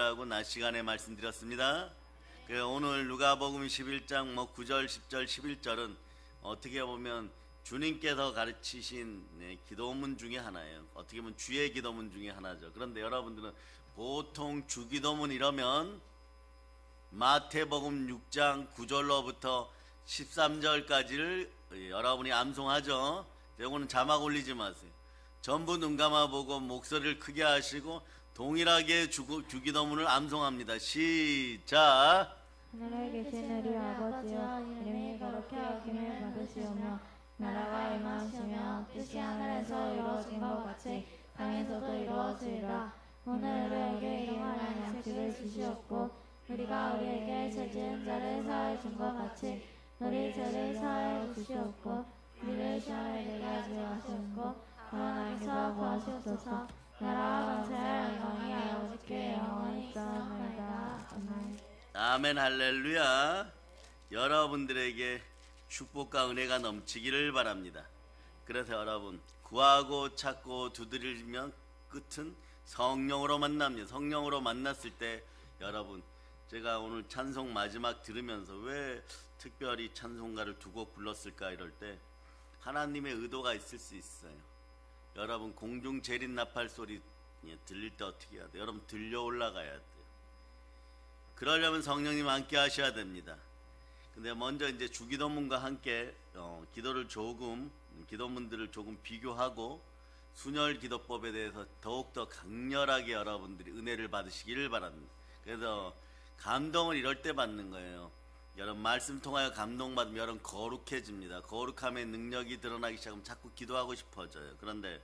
주일이라고 낮 시간에 말씀드렸습니다. 오늘 누가복음 11장 9절, 10절, 11절은 어떻게 보면 주님께서 가르치신 기도문 중에 하나예요. 어떻게 보면 주의 기도문 중에 하나죠. 그런데 여러분들은 보통 주기도문 이러면 마태복음 6장 9절로부터 13절까지를 여러분이 암송하죠. 이거는 자막 올리지 마세요. 전부 눈 감아보고 목소리를 크게 하시고 동일하게 주기도문을 암송합니다. 시작. 하늘에 계신 우리 아버지여, 이름이 거룩히 여김을 받으시오며 나라가 임하시며 뜻이 하늘에서 이루어진 것 같이 땅에서도 이루어지리라. 오늘 우리에게 일용할 양식을 주시옵고 우리가 우리에게 죄 지은 자를 사하여 준 것 같이 우리 죄를 사하여 주시옵고 우리를 시험에 들게 하지 마시옵고 다만 악에서 구하시옵소서. 나라와 권세와 영광이 아버지께 영원히 있사옵나이다. 아멘. 아멘. 할렐루야. 여러분들에게 축복과 은혜가 넘치기를 바랍니다. 그래서 여러분 구하고 찾고 두드리면 끝은 성령으로 만납니다. 성령으로 만났을 때 여러분, 제가 오늘 찬송 마지막 들으면서 왜 특별히 찬송가를 두 곡 불렀을까 이럴 때 하나님의 의도가 있을 수 있어요. 여러분 공중 재린 나팔 소리 들릴 때 어떻게 해야 돼요? 여러분 들려 올라가야 돼요. 그러려면 성령님 함께 하셔야 됩니다. 근데 먼저 이제 주기도문과 함께 기도문들을 조금 비교하고 순혈 기도법에 대해서 더욱더 강렬하게 여러분들이 은혜를 받으시기를 바랍니다. 그래서 감동을 이럴 때 받는 거예요. 여러분 말씀 통하여 감동받으면 여러분 거룩해집니다. 거룩함의 능력이 드러나기 시작하면 자꾸 기도하고 싶어져요. 그런데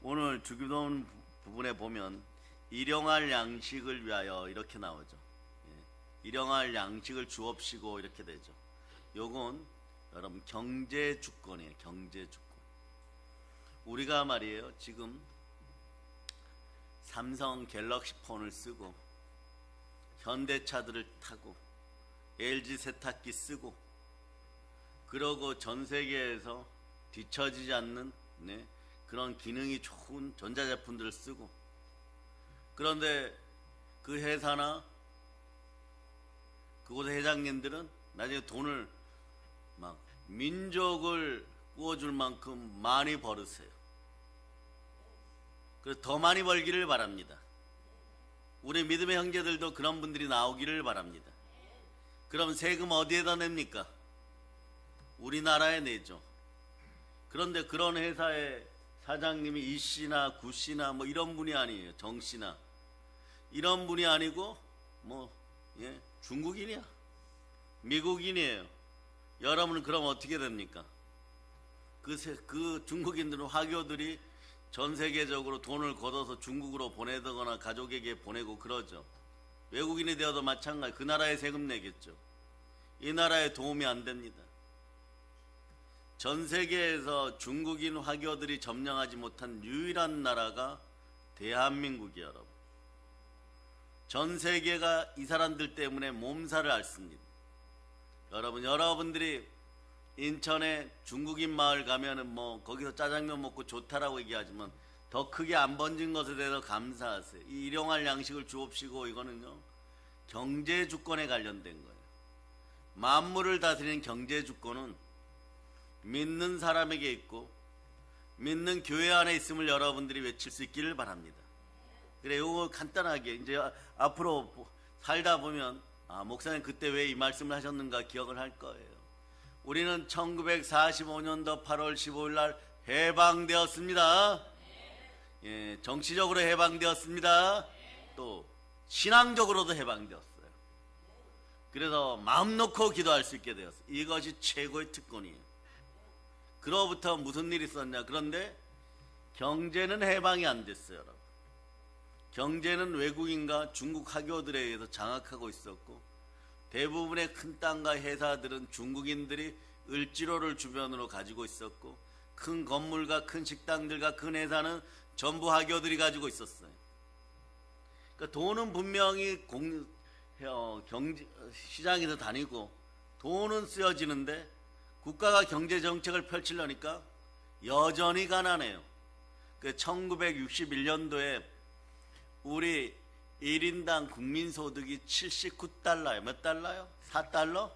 오늘 주기도문 부분에 보면 일용할 양식을 위하여 이렇게 나오죠. 일용할 양식을 주옵시고 이렇게 되죠. 요건 여러분 경제주권이에요. 경제주권. 우리가 말이에요 지금 삼성 갤럭시 폰을 쓰고 현대차들을 타고 LG 세탁기 쓰고 그러고 전 세계에서 뒤처지지 않는 그런 기능이 좋은 전자제품들을 쓰고, 그런데 그 회사나 그곳의 회장님들은 나중에 돈을 막 민족을 구워줄 만큼 많이 벌으세요. 그래서 더 많이 벌기를 바랍니다. 우리 믿음의 형제들도 그런 분들이 나오기를 바랍니다. 그럼 세금 어디에다 냅니까? 우리나라에 내죠. 그런데 그런 회사의 사장님이 이씨나 구씨나 뭐 이런 분이 아니에요. 정씨나 이런 분이 아니고 중국인이야, 미국인이에요. 여러분은 그럼 어떻게 됩니까? 그 중국인들은 화교들이 전 세계적으로 돈을 걷어서 중국으로 보내거나 가족에게 보내고 그러죠. 외국인이 되어도 마찬가지. 그 나라에 세금 내겠죠. 이 나라에 도움이 안 됩니다. 전 세계에서 중국인 화교들이 점령하지 못한 유일한 나라가 대한민국이에요. 여러분, 전 세계가 이 사람들 때문에 몸살을 앓습니다. 여러분들이 인천에 중국인 마을 가면은 거기서 짜장면 먹고 좋다라고 얘기하지만 더 크게 안 번진 것에 대해서 감사하세요. 이 일용할 양식을 주옵시고 이거는요 경제 주권에 관련된 거예요. 만물을 다스리는 경제 주권은 믿는 사람에게 있고 믿는 교회 안에 있음을 여러분들이 외칠 수 있기를 바랍니다. 그래, 요거 간단하게 이제 앞으로 살다 보면 목사님 그때 왜 이 말씀을 하셨는가 기억을 할 거예요. 우리는 1945년도 8월 15일 날 해방되었습니다. 정치적으로 해방되었습니다. 또 신앙적으로도 해방되었어요. 그래서 마음 놓고 기도할 수 있게 되었어요. 이것이 최고의 특권이에요. 그로부터 무슨 일이 있었냐? 그런데 경제는 해방이 안 됐어요. 여러분, 경제는 외국인과 중국 화교들에 의해서 장악하고 있었고, 대부분의 큰 땅과 회사들은 중국인들이 을지로를 주변으로 가지고 있었고, 큰 건물과 큰 식당들과 큰 회사는 전부 화교들이 가지고 있었어요. 그러니까 돈은 분명히 시장에서 다니고 돈은 쓰여지는데 국가가 경제정책을 펼치려니까 여전히 가난해요. 1961년도에 우리 1인당 국민소득이 79달러예요. 몇 달러요? 4달러?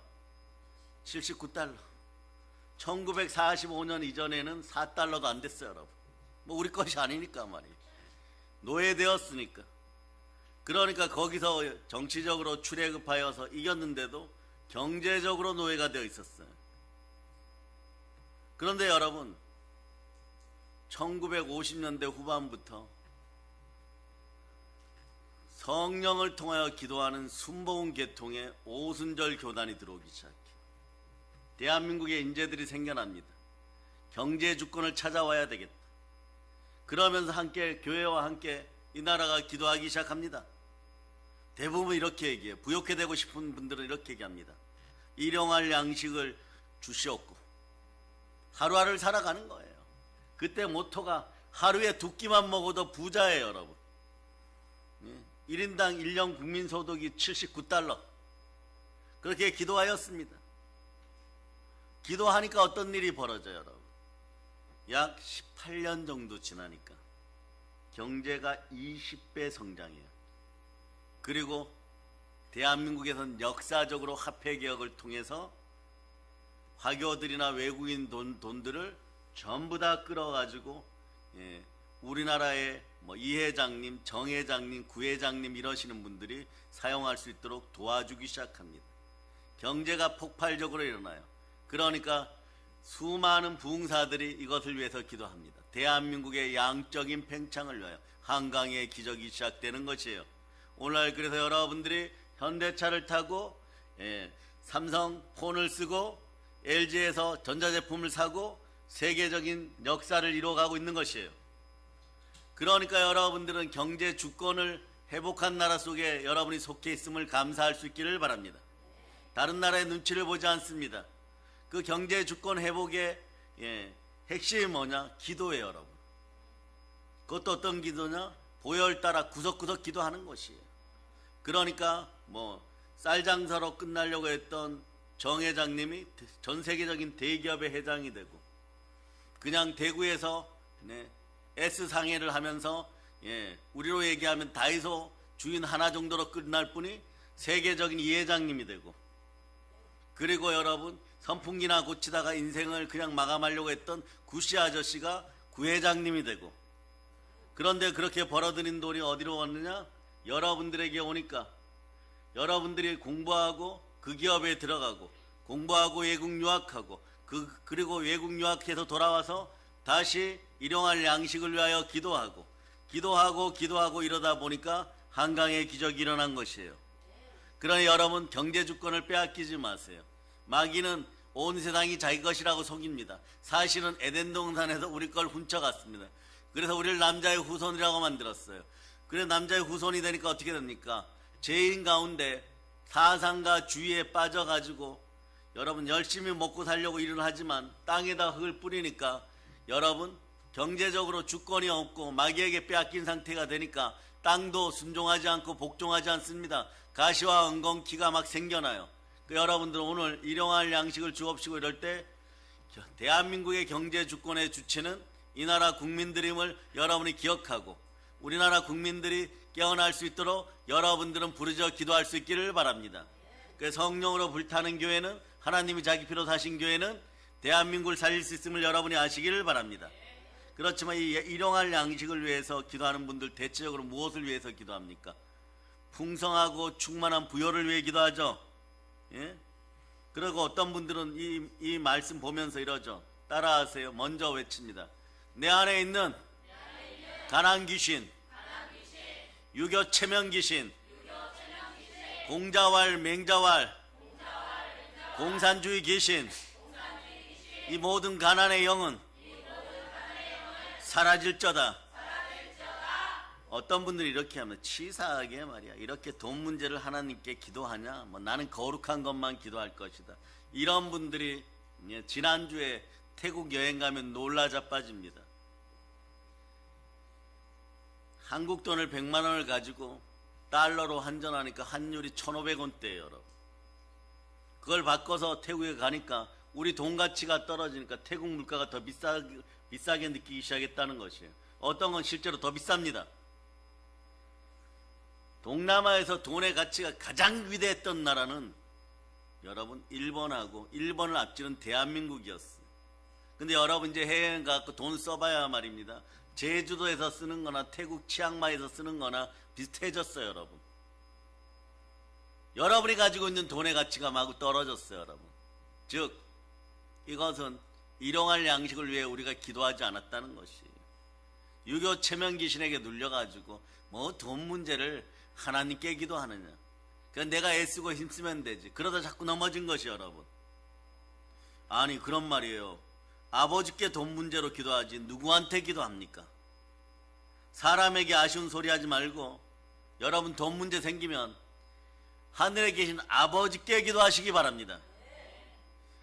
79달러. 1945년 이전에는 4달러도 안 됐어요, 여러분. 뭐 우리 것이 아니니까 말이에요. 노예되었으니까. 그러니까 거기서 정치적으로 출애굽하여서 이겼는데도 경제적으로 노예가 되어 있었어요. 그런데 여러분, 1950년대 후반부터 성령을 통하여 기도하는 순복음 계통의 오순절 교단이 들어오기 시작해요. 대한민국에 인재들이 생겨납니다. 경제 주권을 찾아와야 되겠다. 그러면서 함께 교회와 함께 이 나라가 기도하기 시작합니다. 대부분 이렇게 얘기해요. 부욕해 되고 싶은 분들은 이렇게 얘기합니다. 일용할 양식을 주시옵고 하루하루를 살아가는 거예요. 그때 모토가 하루에 두 끼만 먹어도 부자예요, 여러분. 1인당 1년 국민소득이 79달러. 그렇게 기도하였습니다. 기도하니까 어떤 일이 벌어져요, 여러분? 약 18년 정도 지나니까 경제가 20배 성장해요. 그리고 대한민국에서는 역사적으로 화폐개혁을 통해서 화교들이나 외국인 돈들을 전부 다 끌어가지고 우리나라의 뭐 이회장님, 정회장님, 구회장님 이러시는 분들이 사용할 수 있도록 도와주기 시작합니다. 경제가 폭발적으로 일어나요. 그러니까 수많은 부흥사들이 이것을 위해서 기도합니다. 대한민국의 양적인 팽창을 위하여 한강의 기적이 시작되는 것이에요. 오늘날 그래서 여러분들이 현대차를 타고 삼성 폰을 쓰고 LG에서 전자제품을 사고 세계적인 역사를 이루어가고 있는 것이에요. 그러니까 여러분들은 경제 주권을 회복한 나라 속에 여러분이 속해 있음을 감사할 수 있기를 바랍니다. 다른 나라의 눈치를 보지 않습니다. 그 경제 주권 회복의 핵심이 뭐냐? 기도예요, 여러분. 그것도 어떤 기도냐? 보혈 따라 구석구석 기도하는 것이에요. 그러니까 뭐 쌀장사로 끝나려고 했던 정 회장님이 전 세계적인 대기업의 회장이 되고, 그냥 대구에서 S상해를 하면서 우리로 얘기하면 다이소 주인 하나 정도로 끝날 분이 세계적인 이회장님이 되고, 그리고 여러분 선풍기나 고치다가 인생을 그냥 마감하려고 했던 구씨 아저씨가 구회장님이 되고, 그런데 그렇게 벌어들인 돈이 어디로 왔느냐? 여러분들에게 오니까 여러분들이 공부하고 그 기업에 들어가고 공부하고 외국 유학하고 그리고 외국 유학해서 돌아와서 다시 일용할 양식을 위하여 기도하고 이러다 보니까 한강의 기적이 일어난 것이에요. 그러니 여러분 경제 주권을 빼앗기지 마세요. 마귀는 온 세상이 자기 것이라고 속입니다. 사실은 에덴 동산에서 우리 걸 훔쳐갔습니다. 그래서 우리를 남자의 후손이라고 만들었어요. 그래서 남자의 후손이 되니까 어떻게 됩니까? 죄인 가운데 사상과 주의에 빠져가지고 여러분 열심히 먹고 살려고 일을 하지만 땅에다 흙을 뿌리니까 여러분 경제적으로 주권이 없고 마귀에게 빼앗긴 상태가 되니까 땅도 순종하지 않고 복종하지 않습니다. 가시와 엉겅퀴가 막 생겨나요. 여러분들 오늘 일용할 양식을 주옵시고 이럴 때 대한민국의 경제 주권의 주체는 이 나라 국민들임을 여러분이 기억하고 우리나라 국민들이 깨어날 수 있도록 여러분들은 부르짖어 기도할 수 있기를 바랍니다. 그 성령으로 불타는 교회는, 하나님이 자기 피로 사신 교회는 대한민국을 살릴 수 있음을 여러분이 아시기를 바랍니다. 그렇지만 이 일용할 양식을 위해서 기도하는 분들 대체적으로 무엇을 위해서 기도합니까? 풍성하고 충만한 부여를 위해 기도하죠. 그리고 어떤 분들은 이 말씀 보면서 이러죠. 따라하세요. 먼저 외칩니다. 내 안에 있는 가난 귀신, 유교 체면 귀신, 공자왈 맹자왈, 공산주의 귀신, 이 모든 가난의 영은 사라질저다. 어떤 분들이 이렇게 하면 치사하게 말이야, 이렇게 돈 문제를 하나님께 기도하냐? 뭐 나는 거룩한 것만 기도할 것이다. 이런 분들이 지난주에 태국 여행 가면 놀라 자빠집니다. 한국 돈을 100만 원을 가지고 달러로 환전하니까 환율이 1,500원대예요, 여러분. 그걸 바꿔서 태국에 가니까 우리 돈 가치가 떨어지니까 태국 물가가 더 비싸게 느끼기 시작했다는 것이에요. 어떤 건 실제로 더 비쌉니다. 동남아에서 돈의 가치가 가장 위대했던 나라는 여러분 일본하고 일본을 앞지른 대한민국이었어요. 근데 여러분 이제 해외 가서 돈 써봐야 말입니다. 제주도에서 쓰는 거나 태국 치앙마이에서 쓰는 거나 비슷해졌어요. 여러분, 여러분이 가지고 있는 돈의 가치가 마구 떨어졌어요. 여러분, 즉 이것은 일용할 양식을 위해 우리가 기도하지 않았다는 것이에요. 유교 체면 귀신에게 눌려가지고 뭐 돈 문제를 하나님께 기도하느냐, 그냥 내가 애쓰고 힘쓰면 되지, 그러다 자꾸 넘어진 것이 여러분. 아니 그런 말이에요. 아버지께 돈 문제로 기도하지 누구한테 기도합니까? 사람에게 아쉬운 소리 하지 말고 여러분 돈 문제 생기면 하늘에 계신 아버지께 기도하시기 바랍니다.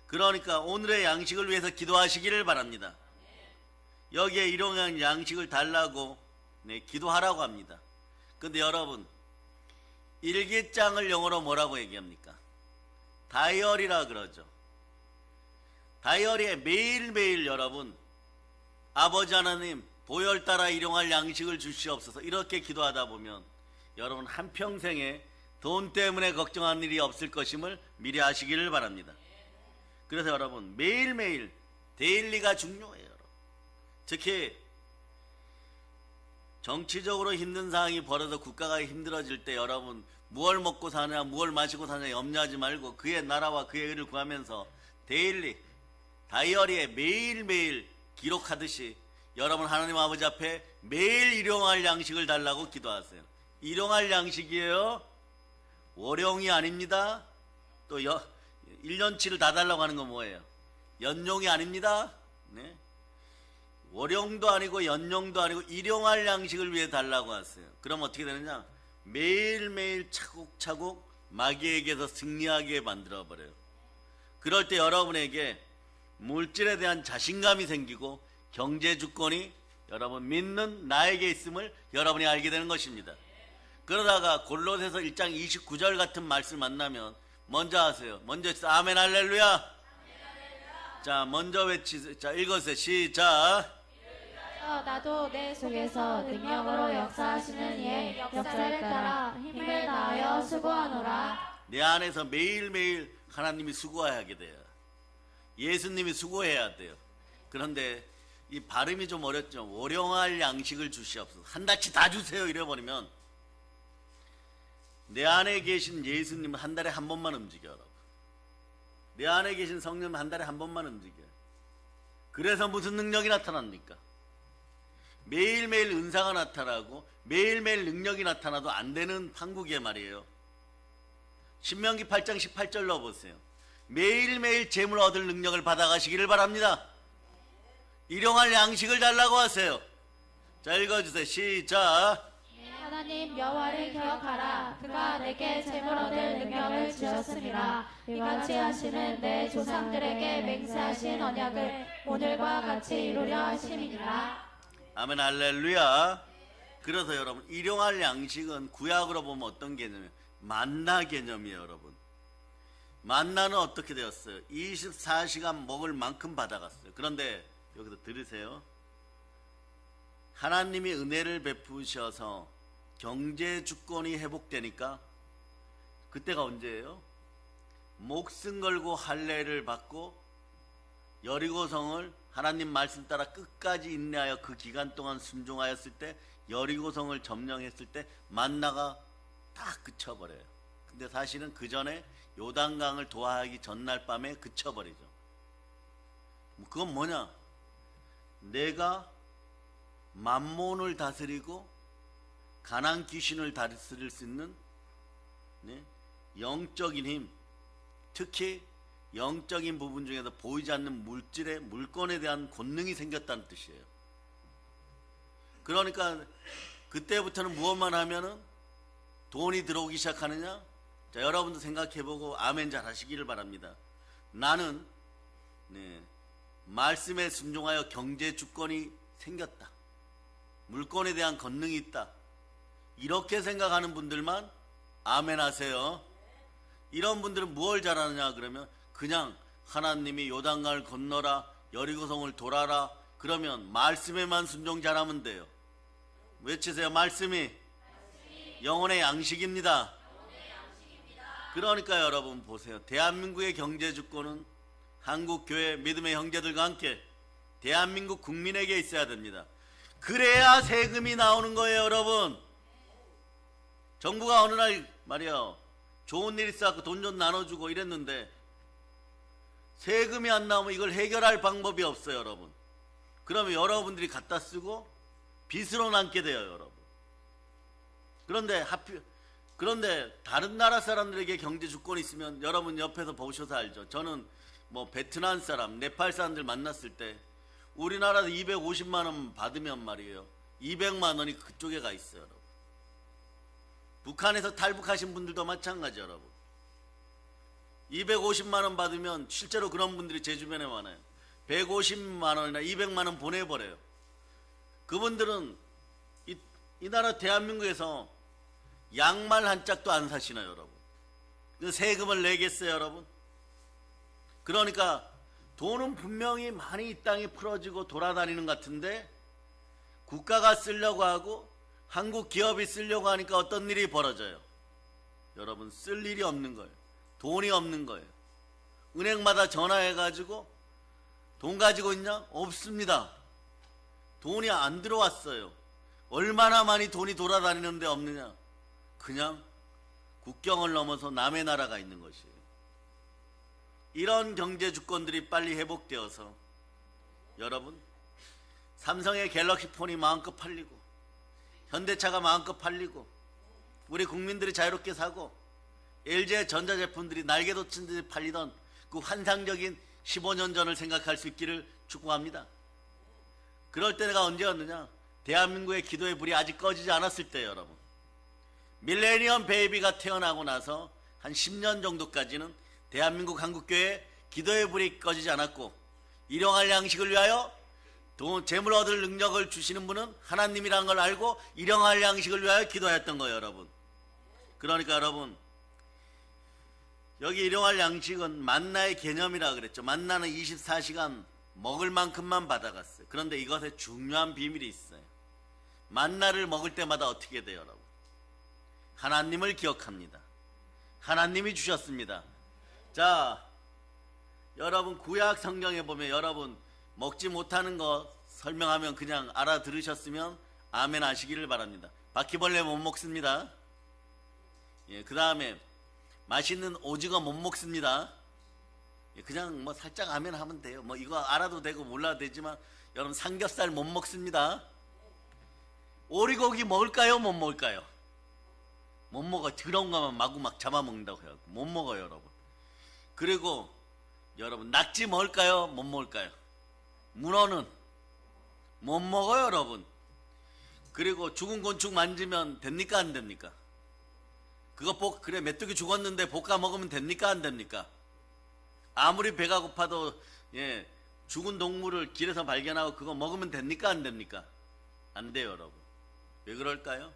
그러니까 오늘의 양식을 위해서 기도하시기를 바랍니다. 여기에 일용할 양식을 달라고 기도하라고 합니다. 근데 여러분, 일기장을 영어로 뭐라고 얘기합니까? 다이어리라 그러죠. 다이어리에 매일매일 여러분, 아버지 하나님 보혈 따라 일용할 양식을 주시옵소서 이렇게 기도하다 보면 여러분 한평생에 돈 때문에 걱정할 일이 없을 것임을 미리 아시기를 바랍니다. 그래서 여러분 매일매일 데일리가 중요해요. 여러분. 특히 정치적으로 힘든 상황이 벌어져 국가가 힘들어질 때 여러분 무얼 먹고 사냐 무얼 마시고 사냐 염려하지 말고 그의 나라와 그의 의를 구하면서 데일리 다이어리에 매일매일 기록하듯이 여러분 하나님 아버지 앞에 매일 일용할 양식을 달라고 기도하세요. 일용할 양식이에요. 월용이 아닙니다. 또 1년치를 다 달라고 하는 건 뭐예요? 연용이 아닙니다. 네. 월용도 아니고 연용도 아니고 일용할 양식을 위해 달라고 하세요. 그럼 어떻게 되느냐? 매일매일 차곡차곡 마귀에게서 승리하게 만들어버려요. 그럴 때 여러분에게 물질에 대한 자신감이 생기고 경제 주권이 여러분 믿는 나에게 있음을 여러분이 알게 되는 것입니다. 그러다가 골로새서 1장 29절 같은 말씀 만나면 먼저 하세요. 먼저 아멘 할렐루야. 자 먼저 외치세요. 자 읽으세요. 시작. 나도 내 속에서 능력으로 역사하시는 이의 역사를 따라 힘을 다하여 수고하노라. 내 안에서 매일매일 하나님이 수고하게 돼요. 예수님이 수고해야 돼요. 그런데 이 발음이 좀 어렵죠. 월용할 양식을 주시옵소서. 한 달치 다 주세요 이래버리면 내 안에 계신 예수님은 한 달에 한 번만 움직여요. 내 안에 계신 성령은 한 달에 한 번만 움직여요. 그래서 무슨 능력이 나타납니까? 매일매일 은사가 나타나고 매일매일 능력이 나타나도 안 되는 판국이에 말이에요. 신명기 8장 18절 넣어보세요. 매일매일 재물 얻을 능력을 받아가시기를 바랍니다. 일용할 양식을 달라고 하세요. 자 읽어주세요. 시작. 하나님 여호와를 기억하라. 그가 내게 재물 얻을 능력을 주셨음이라. 이같이 하시는 내 조상들에게 맹세하신 언약을 오늘과 같이 이루려 하심이니라. 아멘 할렐루야. 그래서 여러분 일용할 양식은 구약으로 보면 어떤 개념이에요? 만나 개념이에요. 여러분 만나는 어떻게 되었어요? 24시간 먹을 만큼 받아갔어요. 그런데 여기서 들으세요. 하나님이 은혜를 베푸셔서 경제 주권이 회복되니까 그때가 언제예요? 목숨 걸고 할례를 받고 여리고성을 하나님 말씀 따라 끝까지 인내하여 그 기간 동안 순종하였을 때 여리고성을 점령했을 때 만나가 딱 그쳐버려요. 근데 사실은 그 전에 요단강을 도하하기 전날 밤에 그쳐버리죠. 그건 뭐냐? 내가 만몬을 다스리고 가난 귀신을 다스릴 수 있는 영적인 힘, 특히 영적인 부분 중에서 보이지 않는 물질의 물건에 대한 권능이 생겼다는 뜻이에요. 그러니까 그때부터는 무엇만 하면은 돈이 들어오기 시작하느냐? 자, 여러분도 생각해보고 아멘 잘 하시기를 바랍니다. 나는 말씀에 순종하여 경제 주권이 생겼다. 물건에 대한 권능이 있다. 이렇게 생각하는 분들만 아멘 하세요. 이런 분들은 무엇을 잘하느냐 그러면 그냥 하나님이 요단강을 건너라 여리고성을 돌아라 그러면 말씀에만 순종 잘하면 돼요. 외치세요. 말씀이 영혼의 양식입니다. 그러니까 여러분 보세요. 대한민국의 경제 주권은 한국 교회 믿음의 형제들과 함께 대한민국 국민에게 있어야 됩니다. 그래야 세금이 나오는 거예요, 여러분. 정부가 어느 날 말이야 좋은 일 있어갖고 돈 좀 나눠주고 이랬는데 세금이 안 나오면 이걸 해결할 방법이 없어요, 여러분. 그러면 여러분들이 갖다 쓰고 빚으로 남게 돼요, 여러분. 그런데 다른 나라 사람들에게 경제 주권이 있으면 여러분 옆에서 보셔서 알죠. 저는 뭐 베트남 사람, 네팔 사람들 만났을 때 우리나라도 250만 원 받으면 말이에요 200만 원이 그쪽에 가 있어요, 여러분. 북한에서 탈북하신 분들도 마찬가지, 여러분. 250만 원 받으면 실제로 그런 분들이 제 주변에 많아요. 150만 원이나 200만 원 보내버려요. 그분들은 이 나라 대한민국에서 양말 한 짝도 안 사시나요, 여러분? 그 세금을 내겠어요, 여러분? 그러니까 돈은 분명히 많이 이 땅에 풀어지고 돌아다니는 것 같은데 국가가 쓰려고 하고 한국 기업이 쓰려고 하니까 어떤 일이 벌어져요? 여러분, 쓸 일이 없는 거예요. 돈이 없는 거예요. 은행마다 전화해가지고 돈 가지고 있냐? 없습니다. 돈이 안 들어왔어요. 얼마나 많이 돈이 돌아다니는데 없느냐? 그냥 국경을 넘어서 남의 나라가 있는 것이에요. 이런 경제 주권들이 빨리 회복되어서 여러분, 삼성의 갤럭시 폰이 마음껏 팔리고 현대차가 마음껏 팔리고 우리 국민들이 자유롭게 사고 LG의 전자제품들이 날개 돋친 듯이 팔리던 그 환상적인 15년 전을 생각할 수 있기를 축복합니다. 그럴 때가 언제였느냐? 대한민국의 기도의 불이 아직 꺼지지 않았을 때, 여러분. 밀레니엄 베이비가 태어나고 나서 한 10년 정도까지는 대한민국 한국교회 기도의 불이 꺼지지 않았고 일용할 양식을 위하여 재물 얻을 능력을 주시는 분은 하나님이라는 걸 알고 일용할 양식을 위하여 기도했던 거예요, 여러분. 그러니까 여러분, 여기 일용할 양식은 만나의 개념이라 그랬죠. 만나는 24시간 먹을 만큼만 받아갔어요. 그런데 이것에 중요한 비밀이 있어요. 만나를 먹을 때마다 어떻게 돼요, 여러분? 하나님을 기억합니다. 하나님이 주셨습니다. 자, 여러분 구약 성경에 보면 여러분 먹지 못하는 거 설명하면 그냥 알아들으셨으면 아멘 하시기를 바랍니다. 바퀴벌레 못 먹습니다. 예, 그 다음에 맛있는 오징어 못 먹습니다. 예, 그냥 뭐 살짝 아멘 하면 돼요. 뭐 이거 알아도 되고 몰라도 되지만 여러분 삼겹살 못 먹습니다. 오리고기 먹을까요? 못 먹을까요? 못 먹어. 더러운 거만 마구 막 잡아먹는다고 해요. 못 먹어요, 여러분. 그리고 여러분 낙지 먹을까요? 못 먹을까요? 문어는 못 먹어요, 여러분. 그리고 죽은 곤충 만지면 됩니까, 안 됩니까? 그거 그래 메뚜기 죽었는데 볶아 먹으면 됩니까, 안 됩니까? 아무리 배가 고파도 예, 죽은 동물을 길에서 발견하고 그거 먹으면 됩니까, 안 됩니까? 안 돼요, 여러분. 왜 그럴까요?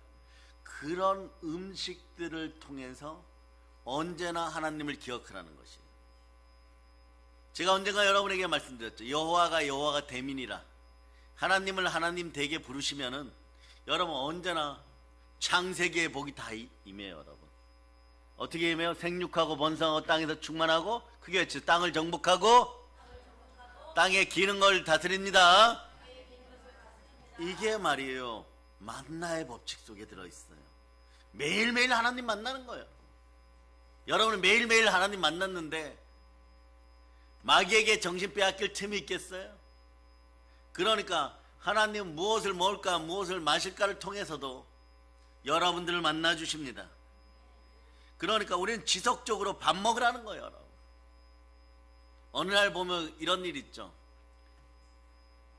그런 음식들을 통해서 언제나 하나님을 기억하라는 것이에요. 제가 언젠가 여러분에게 말씀드렸죠. 여호와가 대민이라. 하나님을 하나님 되게 부르시면은 여러분 언제나 창세기의 복이 다 임해요, 여러분. 어떻게 임해요? 생육하고 번성하고 땅에서 충만하고 그게 있죠. 땅을 정복하고 땅에 기는 걸 다스립니다. 이게 말이에요. 만나의 법칙 속에 들어있어요. 매일매일 하나님 만나는 거예요. 여러분은 매일매일 하나님 만났는데 마귀에게 정신 빼앗길 틈이 있겠어요? 그러니까 하나님은 무엇을 먹을까 무엇을 마실까를 통해서도 여러분들을 만나 주십니다. 그러니까 우리는 지속적으로 밥 먹으라는 거예요, 여러분. 어느 날 보면 이런 일 있죠.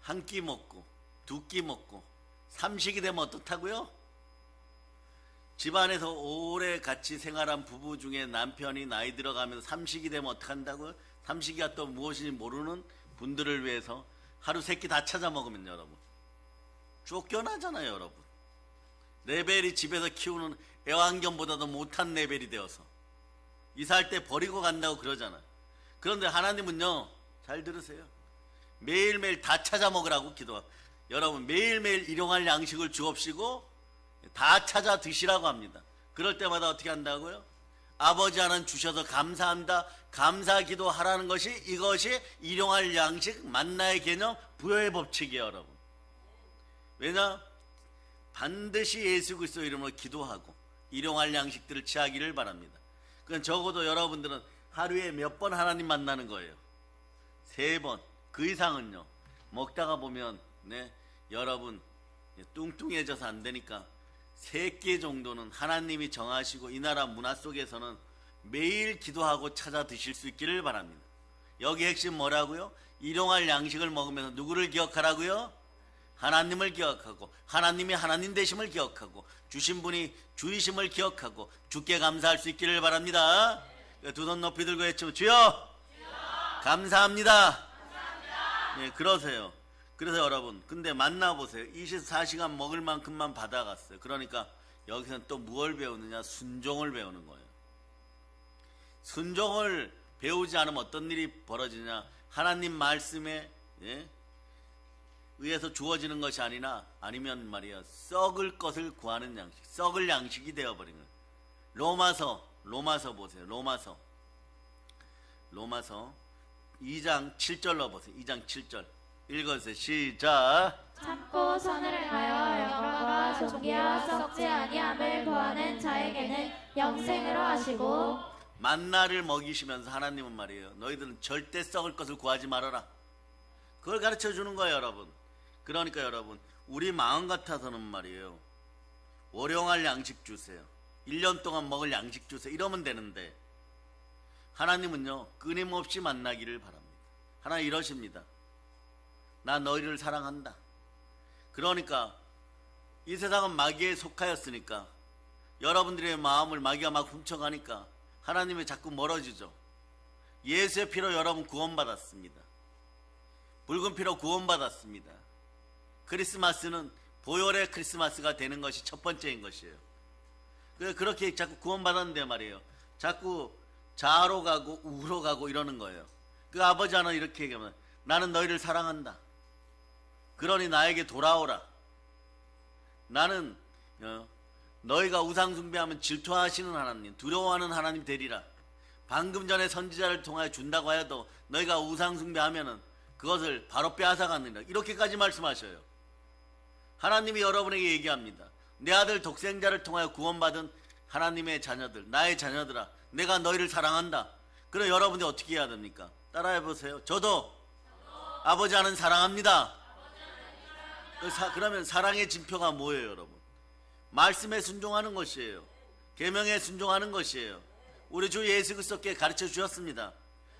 한 끼 먹고 두 끼 먹고 삼식이 되면 어떻다고요? 집안에서 오래 같이 생활한 부부 중에 남편이 나이 들어가면서 삼식이 되면 어떡한다고요? 삼식이가 또 무엇인지 모르는 분들을 위해서 하루 세 끼 다 찾아 먹으면 여러분 쫓겨나잖아요, 여러분. 레벨이 집에서 키우는 애완견보다도 못한 레벨이 되어서 이사할 때 버리고 간다고 그러잖아요. 그런데 하나님은요, 잘 들으세요. 매일매일 다 찾아 먹으라고 기도하고 여러분 매일매일 일용할 양식을 주옵시고 다 찾아 드시라고 합니다. 그럴 때마다 어떻게 한다고요? 아버지 하나님 주셔서 감사합니다. 감사 기도하라는 것이, 이것이 일용할 양식 만나의 개념 부여의 법칙이에요, 여러분. 왜냐? 반드시 예수 그리스도 이름으로 기도하고 일용할 양식들을 취하기를 바랍니다. 그건 적어도 여러분들은 하루에 몇 번 하나님 만나는 거예요? 3번. 그 이상은요, 먹다가 보면 여러분 뚱뚱해져서 안 되니까 3끼 정도는 하나님이 정하시고 이 나라 문화 속에서는 매일 기도하고 찾아 드실 수 있기를 바랍니다. 여기 핵심 뭐라고요? 일용할 양식을 먹으면서 누구를 기억하라고요? 하나님을 기억하고, 하나님이 하나님 되심을 기억하고, 주신 분이 주이심을 기억하고 주께 감사할 수 있기를 바랍니다. 두 손 높이 들고 외치면 주여, 감사합니다. 예, 그러세요. 그래서 여러분, 근데 만나보세요. 24시간 먹을 만큼만 받아갔어요. 그러니까 여기서는 또 무엇을 배우느냐? 순종을 배우는 거예요. 순종을 배우지 않으면 어떤 일이 벌어지냐? 하나님 말씀에 의해서 주어지는 것이 아니면 말이야, 썩을 것을 구하는 양식, 썩을 양식이 되어버린 거예요. 로마서 보세요. 로마서 2장 7절로 보세요. 2장 7절 읽어주세요. 시작. 참고 선을 행하여 영광과 존귀와 썩지 아니함을 구하는 자에게는 영생으로 하시고, 만나를 먹이시면서 하나님은 말이에요, 너희들은 절대 썩을 것을 구하지 말아라. 그걸 가르쳐 주는 거예요, 여러분. 그러니까 여러분, 우리 마음 같아서는 말이에요, 월용할 양식 주세요, 1년 동안 먹을 양식 주세요, 이러면 되는데 하나님은요, 끊임없이 만나기를 바랍니다. 하나님 이러십니다. 나 너희를 사랑한다. 그러니까 이 세상은 마귀에 속하였으니까 여러분들의 마음을 마귀가 막 훔쳐가니까 하나님이 자꾸 멀어지죠. 예수의 피로 여러분 구원받았습니다. 붉은 피로 구원받았습니다. 크리스마스는 보혈의 크리스마스가 되는 것이 첫 번째인 것이에요. 그렇게 자꾸 구원받았는데 말이에요, 자꾸 좌로 가고 우로 가고 이러는 거예요. 그 아버지 하나 이렇게 얘기하면, 나는 너희를 사랑한다. 그러니 나에게 돌아오라. 나는 너희가 우상 숭배하면 질투하시는 하나님, 두려워하는 하나님 되리라. 방금 전에 선지자를 통하여 준다고 하여도 너희가 우상 숭배하면은 그것을 바로 빼앗아가느니라. 이렇게까지 말씀하셔요. 하나님이 여러분에게 얘기합니다. 내 아들 독생자를 통하여 구원받은 하나님의 자녀들, 나의 자녀들아, 내가 너희를 사랑한다. 그럼 여러분들이 어떻게 해야 됩니까? 따라해 보세요. 저도 아버지 하나님 사랑합니다. 그러면 사랑의 징표가 뭐예요, 여러분? 말씀에 순종하는 것이에요. 계명에 순종하는 것이에요. 우리 주 예수 그리스도께 가르쳐 주셨습니다.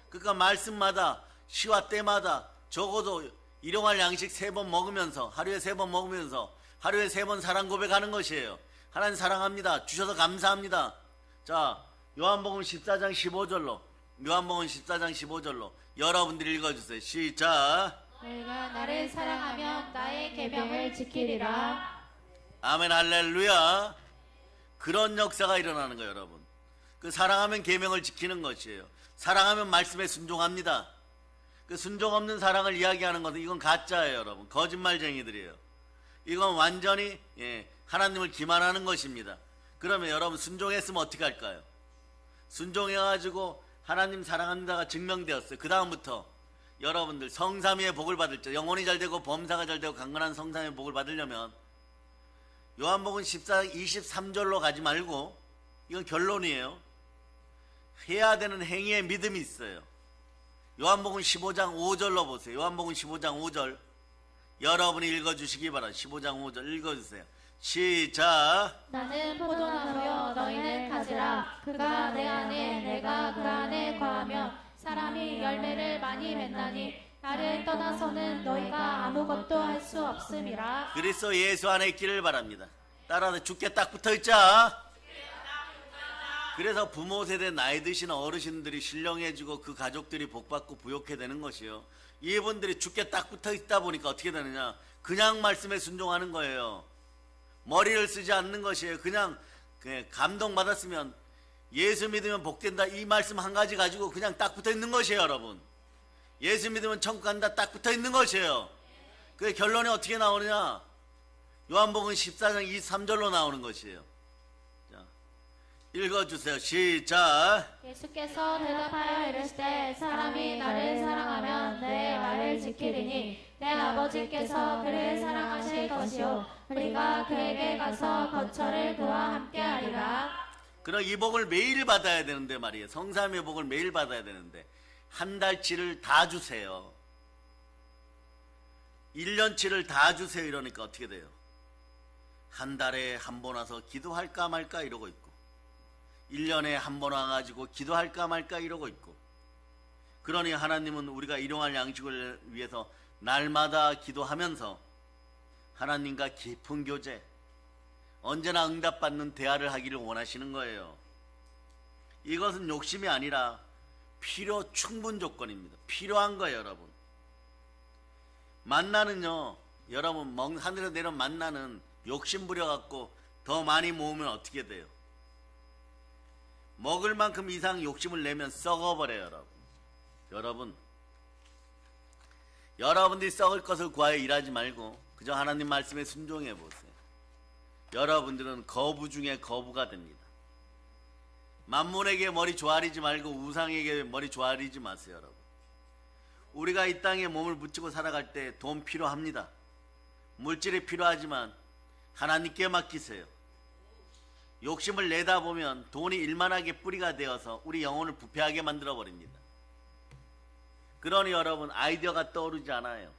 그러니까 말씀마다, 시와 때마다 적어도 일용할 양식 3번 먹으면서, 하루에 3번 먹으면서 하루에 3번 사랑 고백하는 것이에요. 하나님 사랑합니다. 주셔서 감사합니다. 자, 요한복음 14장 15절로, 요한복음 14장 15절로 여러분들이 읽어주세요. 시작. 너희가 나를 사랑하면 나의 계명을 지키리라. 아멘, 할렐루야. 그런 역사가 일어나는 거예요, 여러분. 그 사랑하면 계명을 지키는 것이에요. 사랑하면 말씀에 순종합니다. 그 순종 없는 사랑을 이야기하는 것은 이건 가짜예요, 여러분. 거짓말쟁이들이에요. 이건 완전히 하나님을 기만하는 것입니다. 그러면 여러분 순종했으면 어떻게 할까요? 순종해가지고 하나님 사랑합니다가 증명되었어요. 그 다음부터 여러분들 성삼위의 복을 받을 때, 영혼이 잘 되고 범사가 잘 되고 강건한 성삼위의 복을 받으려면 요한복음 14장 23절로 가지 말고, 이건 결론이에요. 해야 되는 행위의 믿음이 있어요. 요한복음 15장 5절로 보세요. 요한복음 15장 5절 여러분이 읽어주시기 바랍니다. 15장 5절 읽어주세요. 시작. 나는 포도나무요 너희는 가지라. 그가 내 안에 내가 그 안에 거하며 사람이 열매를 많이 맺나니 나를 떠나서는 너희가 아무것도 할 수 없음이라. 그리스도 예수 안에 있기를 바랍니다. 따라서 주께 딱 붙어있자. 그래서 부모 세대 나이 드신 어르신들이 신령해지고 그 가족들이 복받고 부욕해 되는 것이요, 이분들이 주께 딱 붙어있다 보니까 어떻게 되느냐, 그냥 말씀에 순종하는 거예요. 머리를 쓰지 않는 것이에요. 그냥 감동받았으면 예수 믿으면 복된다, 이 말씀 한 가지 가지고 그냥 딱 붙어있는 것이에요. 여러분, 예수 믿으면 천국 간다 딱 붙어있는 것이에요. 그 결론이 어떻게 나오느냐, 요한복음 14장 23절로 나오는 것이에요. 자, 읽어주세요. 시작. 예수께서 대답하여 이르시되 사람이 나를 사랑하면 내 말을 지키리니 내 아버지께서 그를 사랑하실 것이요 우리가 그에게 가서 거처를 그와 함께하리라. 그럼 이 복을 매일 받아야 되는데 말이에요. 성삼의 복을 매일 받아야 되는데 한 달치를 다 주세요. 1년치를 다 주세요. 이러니까 어떻게 돼요? 한 달에 한 번 와서 기도할까 말까 이러고 있고 1년에 한 번 와가지고 기도할까 말까 이러고 있고 그러니 하나님은 우리가 일용할 양식을 위해서 날마다 기도하면서 하나님과 깊은 교제 언제나 응답받는 대화를 하기를 원하시는 거예요. 이것은 욕심이 아니라 필요 충분 조건입니다. 필요한 거예요. 여러분 만나는요 여러분 하늘에서 내려온 만나는 욕심 부려갖고 더 많이 모으면 어떻게 돼요? 먹을 만큼 이상 욕심을 내면 썩어버려요. 여러분들이 썩을 것을 구하여 일하지 말고 그저 하나님 말씀에 순종해 보세요. 여러분들은 거부 중에 거부가 됩니다. 만몬에게 머리 조아리지 말고 우상에게 머리 조아리지 마세요. 여러분 우리가 이 땅에 몸을 붙이고 살아갈 때 돈 필요합니다. 물질이 필요하지만 하나님께 맡기세요. 욕심을 내다 보면 돈이 일만하게 뿌리가 되어서 우리 영혼을 부패하게 만들어 버립니다. 그러니 여러분 아이디어가 떠오르지 않아요.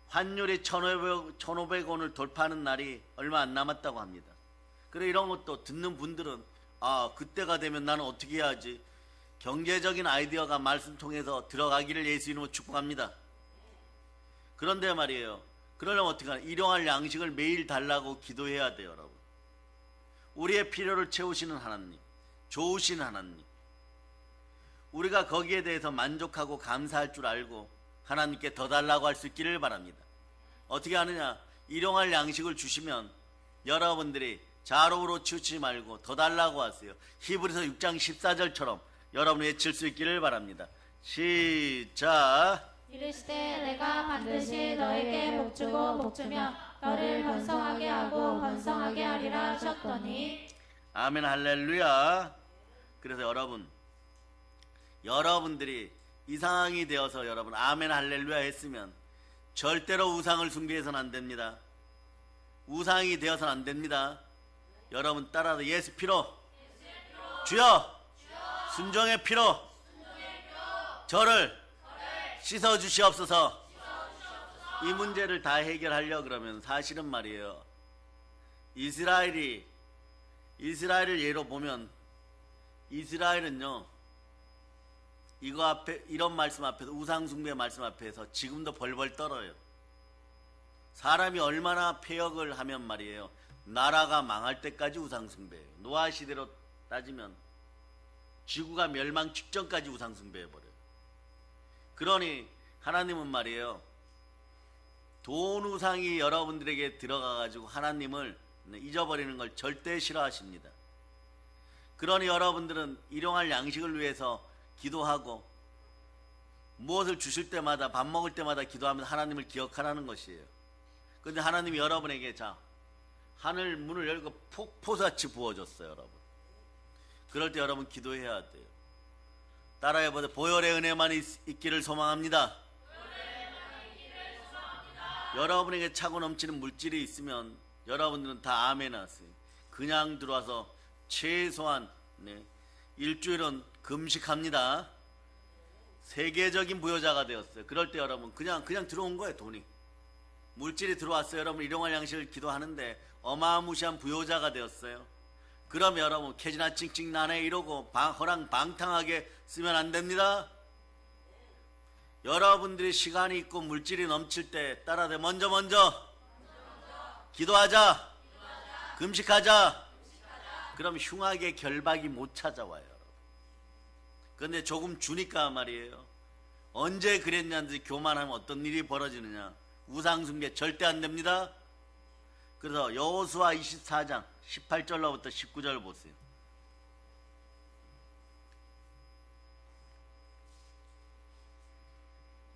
환율이 1,500원을 돌파하는 날이 얼마 안 남았다고 합니다. 그래 이런 것도 듣는 분들은 그때가 되면 나는 어떻게 해야지 경제적인 아이디어가 말씀 통해서 들어가기를 예수 이름으로 축복합니다. 그런데 말이에요. 그러려면 어떻게 하나? 일용할 양식을 매일 달라고 기도해야 돼요. 여러분 우리의 필요를 채우시는 하나님 좋으신 하나님 우리가 거기에 대해서 만족하고 감사할 줄 알고 하나님께 더 달라고 할 수 있기를 바랍니다. 어떻게 하느냐? 일용할 양식을 주시면 여러분들이 자로우로 치우치지 말고 더 달라고 하세요. 히브리서 6장 14절처럼 여러분 외칠 수 있기를 바랍니다. 시작. 이르시되 내가 반드시 너에게 복주고 복주며 너를 번성하게 하고 번성하게 하리라 하셨더니 아멘 할렐루야. 그래서 여러분들이 이 상황이 되어서 여러분 아멘 할렐루야 했으면 절대로 우상을 숭배해서는 안 됩니다. 우상이 되어서는 안 됩니다. 여러분 따라서 예수 피로 주여 순종의 피로 저를 씻어 주시옵소서. 이 문제를 다 해결하려 그러면 사실은 말이에요. 이스라엘을 예로 보면 이스라엘은요 이런 말씀 앞에서 우상숭배 말씀 앞에서 지금도 벌벌 떨어요. 사람이 얼마나 폐역을 하면 말이에요 나라가 망할 때까지 우상숭배해요. 노아 시대로 따지면 지구가 멸망 직전까지 우상숭배해버려요. 그러니 하나님은 말이에요 돈 우상이 여러분들에게 들어가가지고 하나님을 잊어버리는 걸 절대 싫어하십니다. 그러니 여러분들은 일용할 양식을 위해서 기도하고 무엇을 주실 때마다 밥 먹을 때마다 기도하면서 하나님을 기억하라는 것이에요. 그런데 하나님이 여러분에게 하늘 문을 열고 폭포같이 부어줬어요. 여러분 그럴 때 여러분 기도해야 돼요. 따라해보세요. 보혈의 은혜만 있기를 소망합니다. 여러분에게 차고 넘치는 물질이 있으면 여러분들은 다 아멘 하세요. 그냥 들어와서 최소한 일주일은 금식합니다. 세계적인 부여자가 되었어요. 그럴 때 여러분 그냥 들어온 거예요. 돈이 물질이 들어왔어요. 여러분 일용할 양식을 기도하는데 어마무시한 부여자가 되었어요. 그럼 여러분 캐지나 찡찡 나네 이러고 허랑방탕하게 쓰면 안 됩니다. 여러분들이 시간이 있고 물질이 넘칠 때 따라서 먼저 기도하자. 금식하자. 그럼 흉하게 결박이 못 찾아와요. 그런데 조금 주니까 말이에요 언제 그랬냐는지 교만하면 어떤 일이 벌어지느냐. 우상숭배 절대 안 됩니다. 그래서 여호수아 24장 18절로부터 19절 보세요.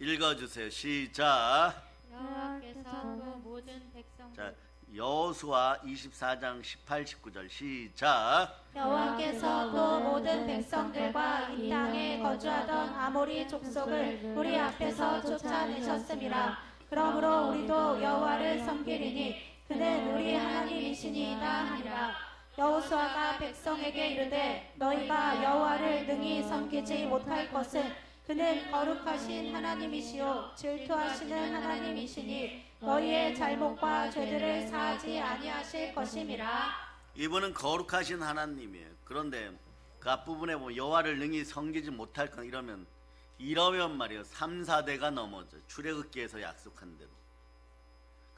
읽어주세요. 시작. 여호와께서 그 모든 백성들 자, 여호수아 24장 18, 19절 시작. 여호와께서 또 모든 백성들과 이 땅에 거주하던 아모리 족속을 우리 앞에서 쫓아내셨음이라. 그러므로 우리도 여호와를 섬기리니 그는 우리 하나님이시니이다 하니라. 여호수아가 백성에게 이르되 너희가 여호와를 능히 섬기지 못할 것은 그는 거룩하신 하나님이시요 질투하시는 하나님이시니 너희의 잘못과 죄들을 사하지 아니하실 것임이라. 이분은 거룩하신 하나님이에요. 그런데 그 앞부분에 보면 여호와를 능히 섬기지 못할 건 이러면 말이에요. 3, 4대가 넘어져. 출애굽기에서 약속한 대로.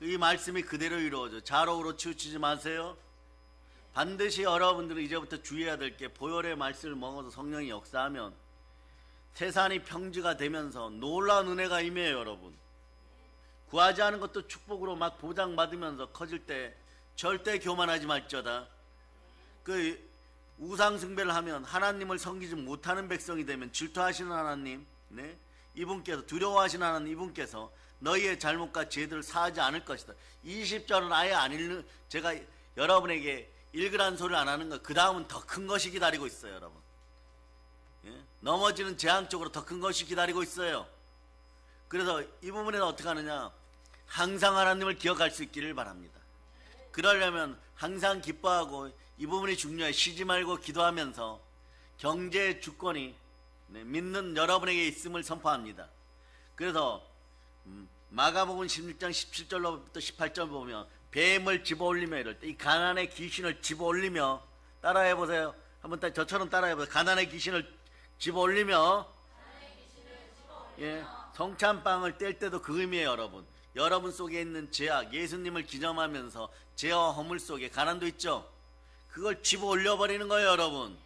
이 말씀이 그대로 이루어져. 자로우로 치우치지 마세요. 반드시 여러분들은 이제부터 주의해야 될 게 보혈의 말씀을 먹어서 성령이 역사하면 세상이 평지가 되면서 놀라운 은혜가 임해요. 여러분, 구하지 않은 것도 축복으로 막 보장받으면서 커질 때 절대 교만하지 말지어다. 그 우상 숭배를 하면 하나님을 섬기지 못하는 백성이 되면 질투하시는 하나님, 네? 이분께서 두려워하시는 하나님, 이분께서 너희의 잘못과 죄들을 사하지 않을 것이다. 20절은 아예 안 읽는, 제가 여러분에게 읽으라는 소리를 안 하는 거, 그 다음은 더 큰 것이 기다리고 있어요. 여러분, 예? 넘어지는 재앙 쪽으로 더 큰 것이 기다리고 있어요. 그래서 이 부분에는 어떻게 하느냐, 항상 하나님을 기억할 수 있기를 바랍니다. 그러려면 항상 기뻐하고, 이 부분이 중요해. 쉬지 말고 기도하면서 경제의 주권이 믿는 여러분에게 있음을 선포합니다. 그래서 마가복음 16장 17절로부터 18절 보면 뱀을 집어올리며 이럴 때 이 가난의 귀신을 집어올리며, 따라해보세요. 한번 저처럼 따라해보세요. 가난의 귀신을 집어올리며, 예, 성찬빵을 뗄 때도 그 의미예요. 여러분, 여러분 속에 있는 죄악, 예수님을 기념하면서 죄와 허물 속에 가난도 있죠. 그걸 집어올려버리는 거예요. 여러분,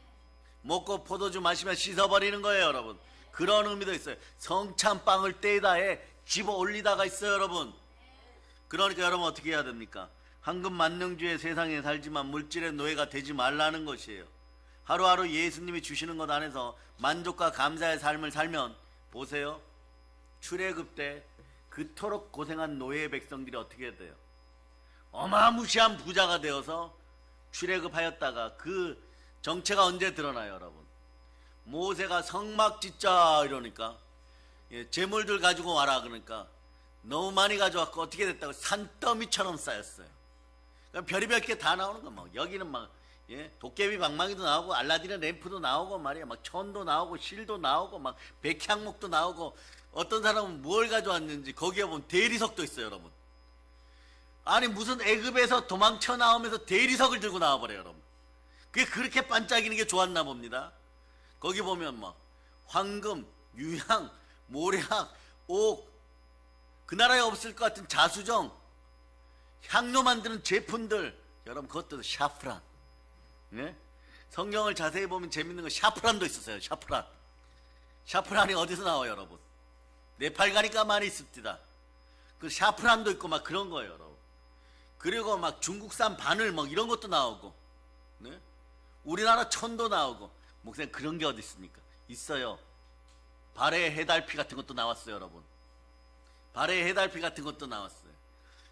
먹고 포도주 마시면 씻어버리는 거예요. 여러분, 그런 의미도 있어요. 성찬빵을 떼다에 집어올리다가 있어요. 여러분, 그러니까 여러분 어떻게 해야 됩니까? 황금 만능주의 세상에 살지만 물질의 노예가 되지 말라는 것이에요. 하루하루 예수님이 주시는 것 안에서 만족과 감사의 삶을 살면, 보세요, 출애굽 때 그토록 고생한 노예의 백성들이 어떻게 돼요? 어마무시한 부자가 되어서 출애굽하였다가 그 정체가 언제 드러나요? 여러분, 모세가 성막 짓자 이러니까, 예, 재물들 가지고 와라 그러니까 너무 많이 가져왔고 어떻게 됐다고? 산더미처럼 쌓였어요. 그러니까 별의별 게 다 나오는 거. 막 여기는 막, 예, 도깨비 방망이도 나오고 알라딘의 램프도 나오고 말이야, 막 천도 나오고 실도 나오고 막 백향목도 나오고, 어떤 사람은 뭘 가져왔는지 거기에 보면 대리석도 있어요. 여러분, 아니 무슨 애굽에서 도망쳐 나오면서 대리석을 들고 나와버려요. 여러분, 그게 그렇게 반짝이는 게 좋았나 봅니다. 거기 보면 막 황금, 유향, 모략, 옥, 그 나라에 없을 것 같은 자수정, 향료 만드는 제품들, 여러분 그것도 샤프란, 네? 성경을 자세히 보면 재밌는 거 샤프란도 있었어요. 샤프란이 어디서 나와요? 여러분, 네팔 가니까 많이 있습니다. 그 샤프란도 있고 막 그런 거예요. 여러분, 그리고 막 중국산 바늘 막 이런 것도 나오고, 네? 우리나라 천도 나오고. 목사님, 그런 게 어디 있습니까? 있어요. 발의 해달피 같은 것도 나왔어요. 여러분, 발의 해달피 같은 것도 나왔어요.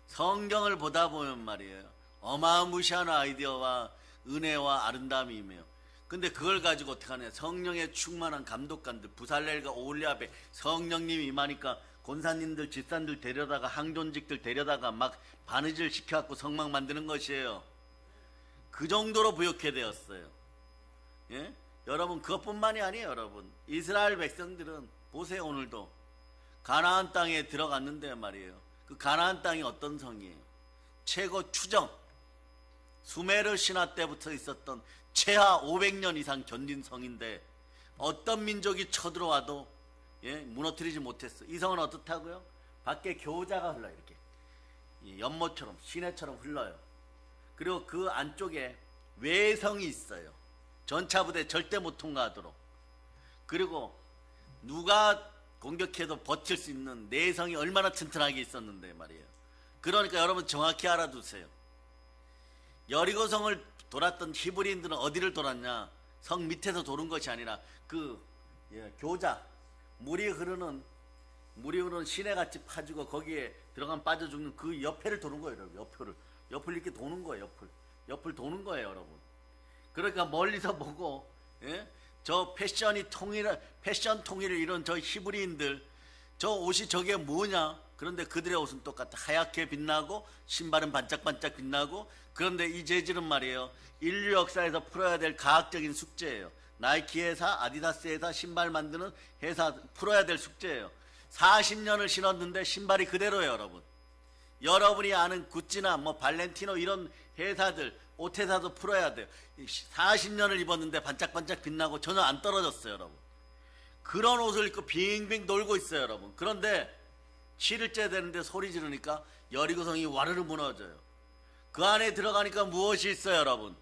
성경을 보다 보면 말이에요, 어마무시한 아이디어와 은혜와 아름다움이 임해요. 근데 그걸 가지고 어떻게 하냐, 성령에 충만한 감독관들, 부살렐과 오홀리압에 성령님이 임하니까 권사님들, 집사님들 데려다가, 항존직들 데려다가 막 바느질 시켜갖고 성막 만드는 것이에요. 그 정도로 부욕해 되었어요. 예? 여러분, 그것뿐만이 아니에요. 여러분, 이스라엘 백성들은 보세요. 오늘도 가나안 땅에 들어갔는데 말이에요, 그 가나안 땅이 어떤 성이에요? 최고 추정, 수메르 신화 때부터 있었던 최하 500년 이상 견딘 성인데 어떤 민족이 쳐들어와도, 예, 무너뜨리지 못했어. 이 성은 어떻다고요? 밖에 교자가 흘러요. 이렇게 연못처럼, 시내처럼 흘러요. 그리고 그 안쪽에 외성이 있어요. 전차부대 절대 못 통과하도록. 그리고 누가 공격해도 버틸 수 있는 내성이 얼마나 튼튼하게 있었는데 말이에요. 그러니까 여러분 정확히 알아두세요. 여리고성을 돌았던 히브리인들은 어디를 돌았냐? 성 밑에서 도는 것이 아니라 그, 예, 교자, 물이 흐르는 물이 흐르는 시내같이 파지고 거기에 들어가면 빠져 죽는 그 옆에를 도는 거예요, 여러분. 옆을 이렇게 도는 거예요, 옆을 도는 거예요, 여러분. 그러니까 멀리서 보고, 예? 저 패션 통일을 이런 저 히브리인들, 저 옷이 저게 뭐냐? 그런데 그들의 옷은 똑같아. 하얗게 빛나고 신발은 반짝반짝 빛나고. 그런데 이 재질은 말이에요, 인류 역사에서 풀어야 될 과학적인 숙제예요. 나이키 회사, 아디다스 회사, 신발 만드는 회사 풀어야 될 숙제예요. 40년을 신었는데 신발이 그대로예요, 여러분. 여러분이 아는 구찌나 뭐 발렌티노 이런 회사들, 옷 회사도 풀어야 돼요. 40년을 입었는데 반짝반짝 빛나고 전혀 안 떨어졌어요, 여러분. 그런 옷을 입고 빙빙 놀고 있어요, 여러분. 그런데 7일째 되는데 소리 지르니까 여리고성이 와르르 무너져요. 그 안에 들어가니까 무엇이 있어요, 여러분?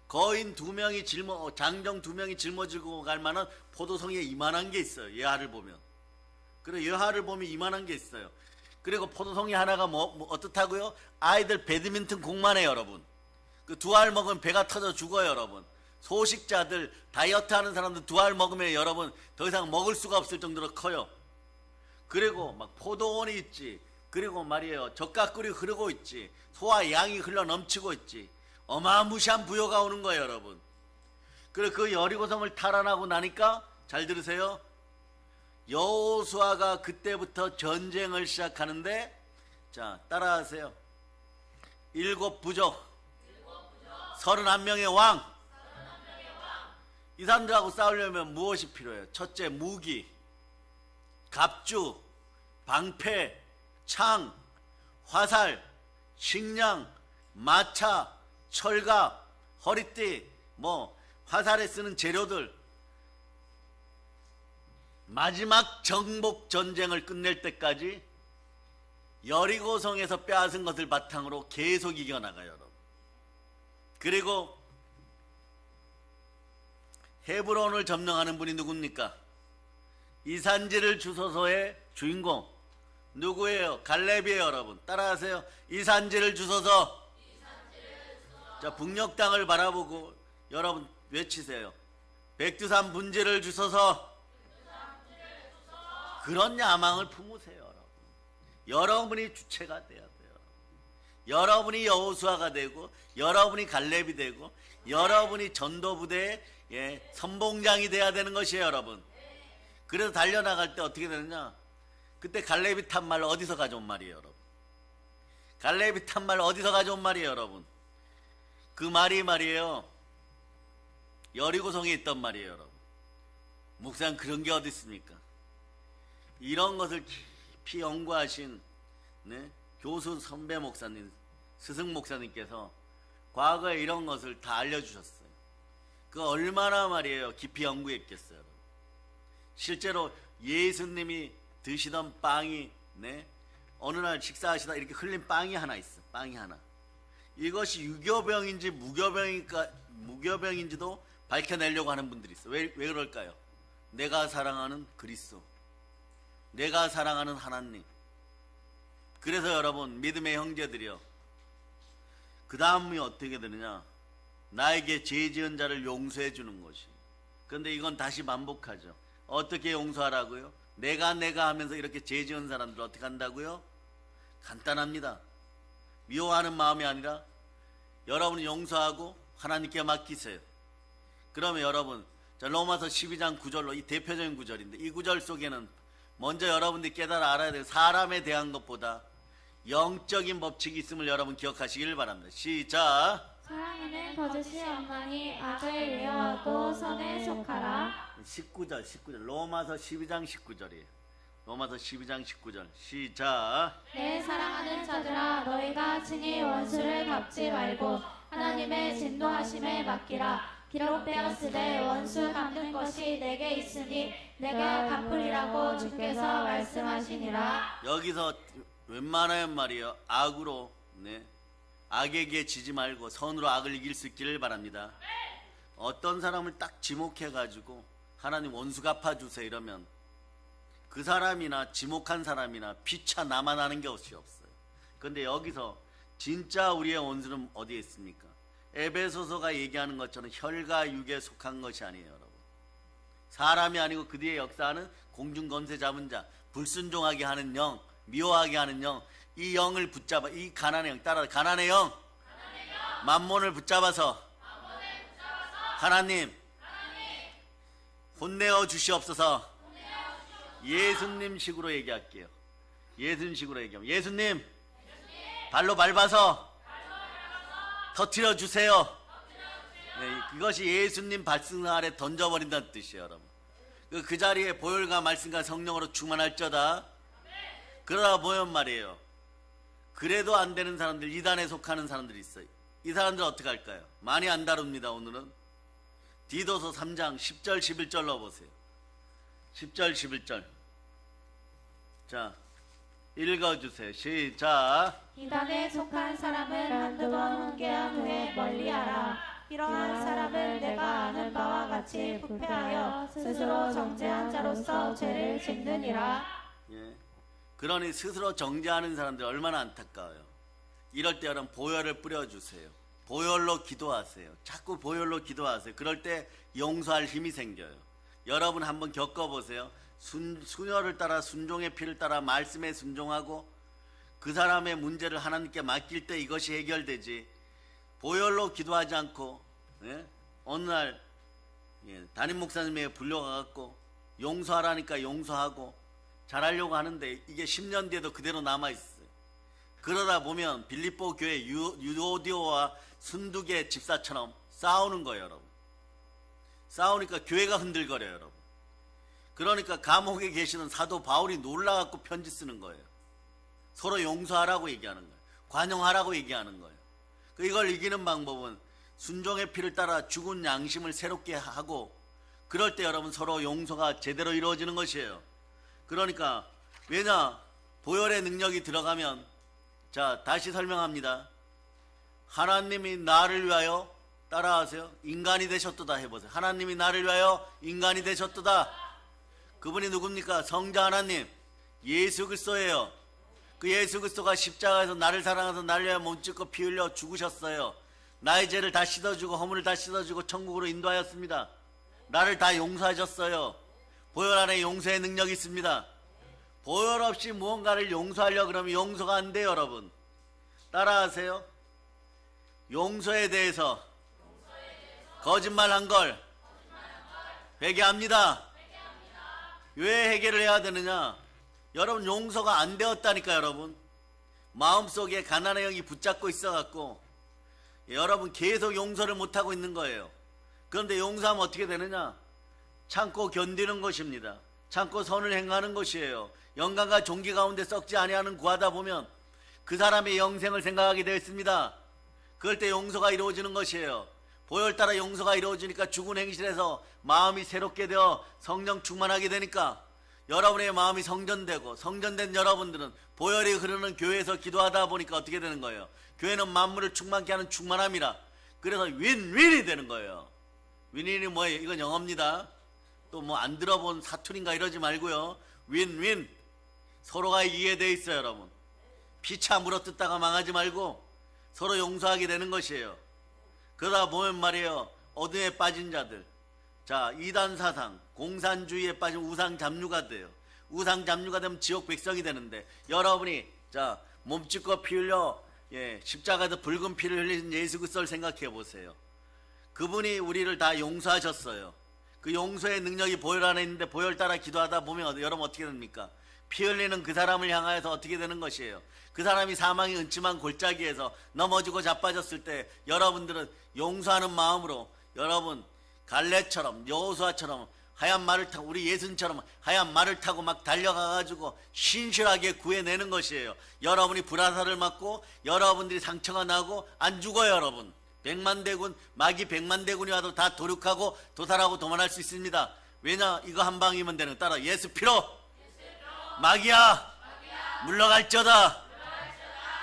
거인 2명이 장정 2명이 짊어지고 갈 만한 포도송이에 이만한 게 있어요. 여하를 보면. 그리고 여하를 보면 이만한 게 있어요. 그리고 포도송이 하나가 뭐 어떻다고요? 아이들 배드민턴 공만 해요, 여러분. 그 2알 먹으면 배가 터져 죽어요, 여러분. 소식자들, 다이어트 하는 사람들 2알 먹으면 여러분 더 이상 먹을 수가 없을 정도로 커요. 그리고 막 포도원이 있지. 그리고 말이에요, 젖가꿀이 흐르고 있지. 소와 양이 흘러 넘치고 있지. 어마무시한 부여가 오는 거예요, 여러분. 그리고 그 여리고성을 탈환하고 나니까 잘 들으세요. 여호수아가 그때부터 전쟁을 시작하는데, 자 따라하세요. 7부족 31명의 왕. 이 사람들하고 싸우려면 무엇이 필요해요? 첫째, 무기, 갑주, 방패, 창, 화살, 식량, 마차, 철갑, 허리띠, 뭐 화살에 쓰는 재료들. 마지막 정복 전쟁을 끝낼 때까지 여리고성에서 빼앗은 것을 바탕으로 계속 이겨나가요, 여러분. 그리고 헤브론을 점령하는 분이 누굽니까? 이산지를 주소서의 주인공 누구예요? 갈렙이에요, 여러분. 따라하세요. 이산지를 주소서. 자, 북녘 땅을 바라보고 여러분 외치세요. 백두산 분지를 주소서. 그런 야망을 품으세요, 여러분. 여러분이 주체가 돼야 돼요. 여러분이 여호수아가 되고, 여러분이 갈렙이 되고, 여러분이 전도부대의 선봉장이 돼야 되는 것이에요, 여러분. 그래서 달려나갈 때 어떻게 되느냐? 그때 갈렙이 탄 말 어디서 가져온 말이에요, 여러분? 갈렙이 탄 말 어디서 가져온 말이에요, 여러분? 그 말이 말이에요, 여리고성에 있던 말이에요, 여러분. 목사님, 그런 게 어디 있습니까? 이런 것을 깊이 연구하신 교수 선배 목사님, 스승 목사님께서 과거에 이런 것을 다 알려주셨어요. 그 얼마나 말이에요 깊이 연구했겠어요, 여러분. 실제로 예수님이 드시던 빵이 어느 날 식사하시다 이렇게 흘린 빵이 하나 있어. 빵이 하나. 이것이 유교병인지 무교병인지도 밝혀내려고 하는 분들이 있어. 왜 그럴까요? 내가 사랑하는 그리스도, 내가 사랑하는 하나님. 그래서 여러분, 믿음의 형제들이요, 그 다음이 어떻게 되느냐? 나에게 죄 지은 자를 용서해 주는 것이. 그런데 이건 다시 반복하죠. 어떻게 용서하라고요? 내가 하면서 이렇게 죄 지은 사람들 어떻게 한다고요? 간단합니다. 미워하는 마음이 아니라 여러분이 용서하고 하나님께 맡기세요. 그러면 여러분, 자, 로마서 12장 9절로 이 대표적인 구절인데, 이 구절 속에는 먼저 여러분들이 깨달아 알아야 돼요. 사람에 대한 것보다 영적인 법칙이 있음을 여러분 기억하시길 바랍니다. 시작. 사랑에는 거짓이 없나니 악을 미워하고 선에 속하라. 19절 로마서 12장 19절이에요. 로마서 12장 19절 시작. 내 사랑하는 자들아, 너희가 친히 원수를 갚지 말고 하나님의 진노하심에 맡기라. 기록되었으되 원수 갚는 것이 내게 있으니 내가 갚으리라고 주께서 말씀하시니라. 여기서 웬만하면 말이에요, 악으로 악에게 지지 말고 선으로 악을 이길 수 있기를 바랍니다. 어떤 사람을 딱 지목해가지고 하나님 원수 갚아주세요 이러면 그 사람이나 지목한 사람이나 피차 남아나는 것이 없어요. 그런데 여기서 진짜 우리의 원수는 어디에 있습니까? 에베소서가 얘기하는 것처럼 혈과 육에 속한 것이 아니에요, 여러분. 사람이 아니고 그 뒤에 역사하는 공중권세 잡은 자, 불순종하게 하는 영, 미워하게 하는 영, 이 영을 붙잡아, 이 가난의 영, 따라 가난의 영, 만몬을 붙잡아서 하나님 혼내어 주시옵소서. 예수님 식으로 얘기할게요. 예수님식으로 얘기하면 예수님 발로 밟아서 터뜨려 주세요. 네, 그것이 예수님 발승 아래 던져버린다는 뜻이에요, 여러분. 그 자리에 보혈과 말씀과 성령으로 충만할저다. 그러다 보면 말이에요, 그래도 안 되는 사람들, 이단에 속하는 사람들이 있어요. 이 사람들 어떻게 할까요? 많이 안 다룹니다. 오늘은 디도서 3장 10절 11절 넣어보세요. 10절 11절. 자, 읽어주세요. 시작. 이단에 속한 사람은 한두 번 훈계한 후에 멀리하라. 이러한 사람은 내가 아는 바와 같이 부패하여 스스로 정죄한 자로서 죄를 짓느니라. 예. 그러니 스스로 정죄하는 사람들 얼마나 안타까워요. 이럴 때 여러분 보혈을 뿌려주세요. 보혈로 기도하세요. 자꾸 보혈로 기도하세요. 그럴 때 용서할 힘이 생겨요. 여러분 한번 겪어보세요. 순혈을 따라 순종의 피를 따라 말씀에 순종하고 그 사람의 문제를 하나님께 맡길 때 이것이 해결되지, 보혈로 기도하지 않고 어느 날 담임 목사님에게 불려가갖고 용서하라니까 용서하고 잘하려고 하는데 이게 10년 뒤에도 그대로 남아있어요. 그러다 보면 빌립보 교회 유오디오와 순두계 집사처럼 싸우는 거예요, 여러분. 싸우니까 교회가 흔들거려요, 여러분. 그러니까 감옥에 계시는 사도 바울이 놀라갖고 편지 쓰는 거예요. 서로 용서하라고 얘기하는 거예요. 관용하라고 얘기하는 거예요. 이걸 이기는 방법은 순종의 피를 따라 죽은 양심을 새롭게 하고, 그럴 때 여러분 서로 용서가 제대로 이루어지는 것이에요. 그러니까 왜냐, 보혈의 능력이 들어가면, 자 다시 설명합니다. 하나님이 나를 위하여, 따라하세요, 인간이 되셨도다 해보세요. 하나님이 나를 위하여 인간이 되셨도다. 그분이 누굽니까? 성자 하나님 예수 그리스도예요. 그 예수 그리스도가 십자가에서 나를 사랑해서 나를 위하여 몸짓고 피 흘려 죽으셨어요. 나의 죄를 다 씻어주고 허물을 다 씻어주고 천국으로 인도하였습니다. 나를 다 용서하셨어요. 보혈 안에 용서의 능력이 있습니다. 보혈 없이 무언가를 용서하려고 그러면 용서가 안 돼요, 여러분. 따라하세요. 용서에 대해서 거짓말한 걸 회개합니다. 왜 회개를 해야 되느냐? 여러분 용서가 안 되었다니까. 여러분 마음속에 가난의 영이 붙잡고 있어갖고 여러분 계속 용서를 못하고 있는 거예요. 그런데 용서하면 어떻게 되느냐? 참고 견디는 것입니다. 참고 선을 행하는 것이에요. 영광과 존귀 가운데 썩지 아니하는 구하다 보면 그 사람의 영생을 생각하게 되어 있습니다. 그럴 때 용서가 이루어지는 것이에요. 보혈 따라 용서가 이루어지니까 죽은 행실에서 마음이 새롭게 되어 성령 충만하게 되니까 여러분의 마음이 성전되고, 성전된 여러분들은 보혈이 흐르는 교회에서 기도하다 보니까 어떻게 되는 거예요? 교회는 만물을 충만케 하는 충만함이라. 그래서 윈윈이 되는 거예요. 윈윈이 뭐예요? 이건 영어입니다. 또 뭐 안 들어본 사투리인가 이러지 말고요. 윈윈. 서로가 이해되어 있어요, 여러분. 피차 물어뜯다가 망하지 말고 서로 용서하게 되는 것이에요. 그러다 보면 말이에요, 어둠에 빠진 자들, 자 이단 사상, 공산주의에 빠진 우상 잡류가 돼요. 우상 잡류가 되면 지옥 백성이 되는데, 여러분이 자 몸짓고 피 흘려 십자가에서 붉은 피를 흘린 예수 그리스도를 생각해 보세요. 그분이 우리를 다 용서하셨어요. 그 용서의 능력이 보혈 안에 있는데 보혈 따라 기도하다 보면 여러분 어떻게 됩니까? 피 흘리는 그 사람을 향하여서 어떻게 되는 것이에요? 그 사람이 사망의 은침한 골짜기에서 넘어지고 자빠졌을 때 여러분들은 용서하는 마음으로, 여러분 갈렙처럼 여호수아처럼 하얀 말을 타고, 우리 예수님처럼 하얀 말을 타고 막 달려가가지고 신실하게 구해내는 것이에요. 여러분이 불화살을 맞고 여러분들이 상처가 나고 안 죽어요. 여러분 백만대군, 마귀 백만대군이 와도 다 도륙하고 도살하고 도만할 수 있습니다. 왜냐? 이거 한 방이면 되는. 따라 예수 피로 마귀야 물러갈저다.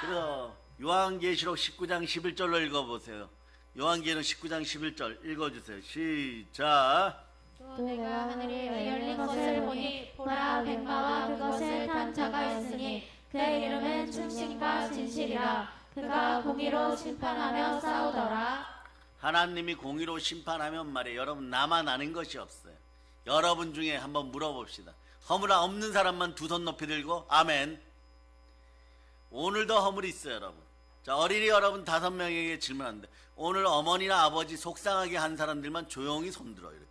그래서 요한계시록 19장 11절로 읽어보세요. 요한계시록 19장 11절 읽어주세요. 시작. 또 내가 하늘이 열린 것을 보니 보라 백마와 그것을 탄 자가 있으니 그의 이름은 충신과 진실이라. 그가 공의로 심판하며 싸우더라. 하나님이 공의로 심판하면 말이에요, 여러분 나만 아는 것이 없어요. 여러분 중에 한번 물어봅시다. 허물 없는 사람만 두 손 높이 들고 아멘. 오늘도 허물이 있어요, 여러분. 자, 어린이 여러분 5명에게 질문하는데 오늘 어머니나 아버지 속상하게 한 사람들만 조용히 손들어. 이렇게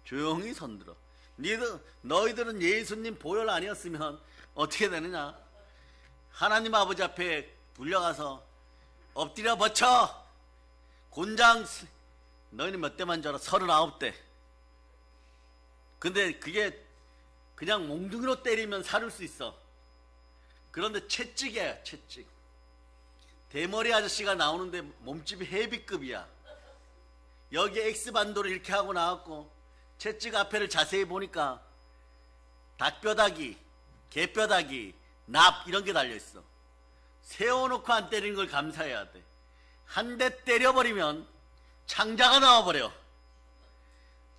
조용히 손들어. 너희들은 예수님 보혈 아니었으면 어떻게 되느냐? 하나님 아버지 앞에 불려가서 엎드려 버쳐. 곤장. 너희는 몇 대만 줄 알아? 39대. 근데 그게 그냥 몽둥이로 때리면 살을 수 있어. 그런데 채찍이야, 채찍. 대머리 아저씨가 나오는데 몸집이 헤비급이야. 여기 X반도를 이렇게 하고 나왔고 채찍 앞에를 자세히 보니까 닭뼈다귀, 개뼈다귀, 납 이런 게 달려있어. 세워놓고 안 때리는 걸 감사해야 돼. 한 대 때려버리면 창자가 나와버려.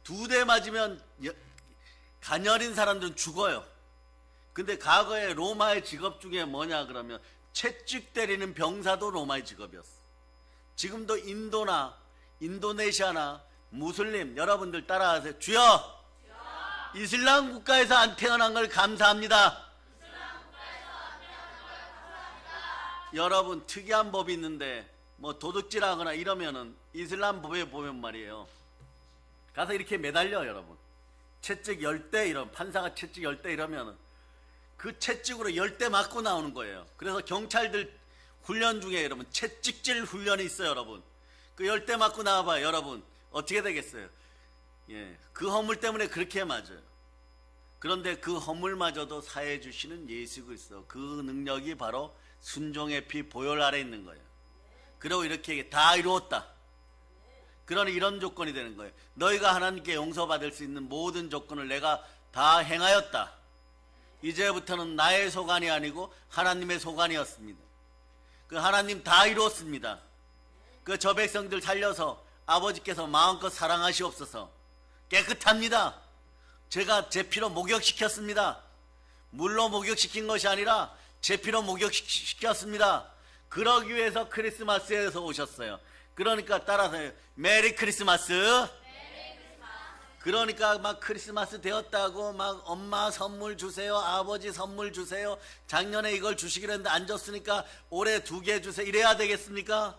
2대 맞으면 가녀린 사람들은 죽어요. 근데 과거에 로마의 직업 중에 뭐냐 그러면 채찍 때리는 병사도 로마의 직업이었어. 지금도 인도나 인도네시아나 무슬림 여러분들 따라하세요. 주여! 이슬람 국가에서 안 태어난 걸 감사합니다. 여러분 특이한 법이 있는데 뭐 도둑질하거나 이러면은 이슬람 법에 보면 말이에요. 가서 이렇게 매달려 여러분. 채찍 10대 이러면 판사가 채찍 10대 이러면은 그 채찍으로 10대 맞고 나오는 거예요. 그래서 경찰들 훈련 중에 여러분 채찍질 훈련이 있어요. 여러분 그 10대 맞고 나와봐요. 여러분 어떻게 되겠어요? 예, 그 허물 때문에 그렇게 맞아요. 그런데 그 허물마저도 사해 주시는 예수 그리스도 그 능력이 바로 순종의 피 보혈 아래 있는 거예요. 그리고 이렇게 다 이루었다. 그러니 이런 조건이 되는 거예요. 너희가 하나님께 용서받을 수 있는 모든 조건을 내가 다 행하였다. 이제부터는 나의 소관이 아니고 하나님의 소관이었습니다. 그 하나님 다 이루었습니다. 그 저 백성들 살려서 아버지께서 마음껏 사랑하시옵소서. 깨끗합니다. 제가 제 피로 목욕시켰습니다. 물로 목욕시킨 것이 아니라 제 피로 목욕시켰습니다. 그러기 위해서 크리스마스에서 오셨어요. 그러니까 따라서요. 메리 크리스마스. 그러니까 막 크리스마스 되었다고 막 엄마 선물 주세요, 아버지 선물 주세요, 작년에 이걸 주시기로 했는데 안 줬으니까 올해 2개 주세요 이래야 되겠습니까?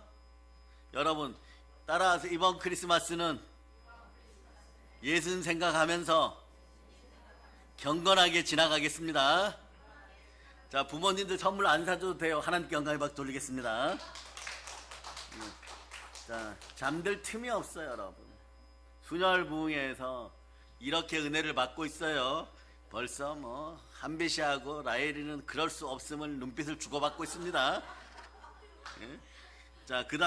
여러분 따라서 이번 크리스마스는 예수님 생각하면서 경건하게 지나가겠습니다. 자, 부모님들 선물 안 사줘도 돼요. 하나님께 영광의 박수 돌리겠습니다. 자, 잠들 틈이 없어요, 여러분. 순혈부흥회에서 이렇게 은혜를 받고 있어요. 벌써 뭐 한배 씨하고 라헬이는 그럴 수 없음을 눈빛을 주고받고 있습니다. 예? 자, 그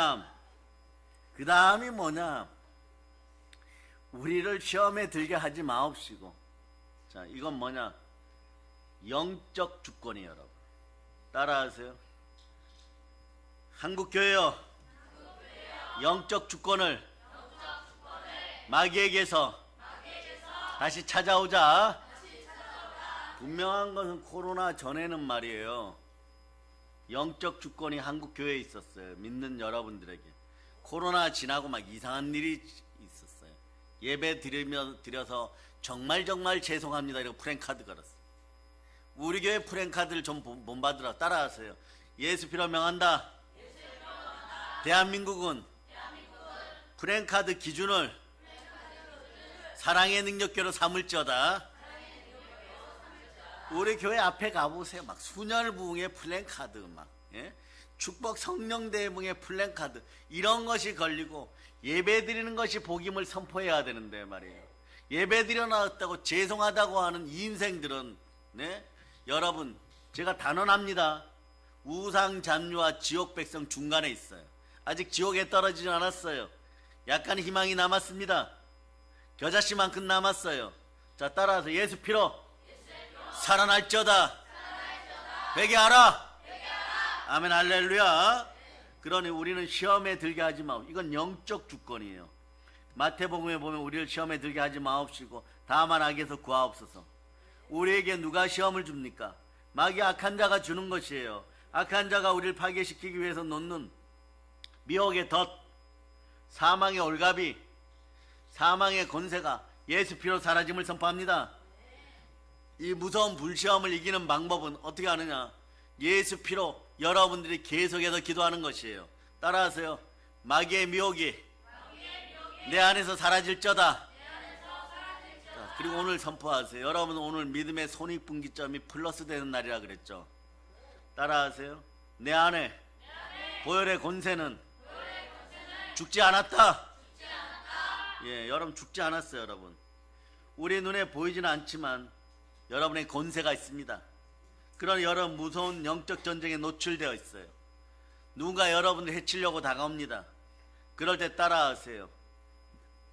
다음이 뭐냐? 우리를 시험에 들게 하지 마옵시고. 자, 이건 뭐냐? 영적 주권이에요, 여러분. 따라하세요. 한국교회요. 영적 주권을 마귀에게서 다시 찾아오자. 분명한 것은 코로나 전에는 말이에요. 영적 주권이 한국교회에 있었어요. 믿는 여러분들에게. 코로나 지나고 막 이상한 일이 있었어요. 예배 드려서 정말 죄송합니다. 이러고 프랭카드 걸었어요. 우리 교회 프랭카드를 좀 본받으라. 따라하세요. 예수 피로 명한다. 대한민국은 프랭카드 기준을 사랑의 능력교로 삼을지어다. 우리 교회 앞에 가보세요. 막 순혈부흥의 플랜카드, 막 예? 축복 성령 대붕의 플랜카드 이런 것이 걸리고 예배드리는 것이 복임을 선포해야 되는데 말이에요. 예배드려 나왔다고 죄송하다고 하는 이 인생들은 네? 여러분 제가 단언합니다. 우상 잔류와 지옥 백성 중간에 있어요. 아직 지옥에 떨어지지 않았어요. 약간 희망이 남았습니다. 겨자씨만큼 남았어요. 자, 따라서 예수 피로 살아날지어다. 회개하라. 아멘 할렐루야. 그러니 우리는 시험에 들게 하지 마옵시고. 이건 영적 주권이에요. 마태복음에 보면 우리를 시험에 들게 하지 마옵시고 다만 악에서 구하옵소서. 우리에게 누가 시험을 줍니까? 마귀 악한 자가 주는 것이에요. 악한 자가 우리를 파괴시키기 위해서 놓는 미혹의 덫, 사망의 올가비, 사망의 권세가 예수 피로 사라짐을 선포합니다. 이 무서운 불시험을 이기는 방법은 어떻게 하느냐? 예수 피로 여러분들이 계속해서 기도하는 것이에요. 따라하세요. 마귀의 미혹이 내 안에서 사라질저다. 자, 그리고 오늘 선포하세요. 여러분 오늘 믿음의 손익분기점이 플러스 되는 날이라 그랬죠. 따라하세요. 내 안에 보혈의 권세는 죽지 않았다. 예, 여러분 죽지 않았어요. 여러분 우리 눈에 보이지는 않지만 여러분의 권세가 있습니다. 그런 여러분 무서운 영적 전쟁에 노출되어 있어요. 누군가 여러분을 해치려고 다가옵니다. 그럴 때 따라하세요.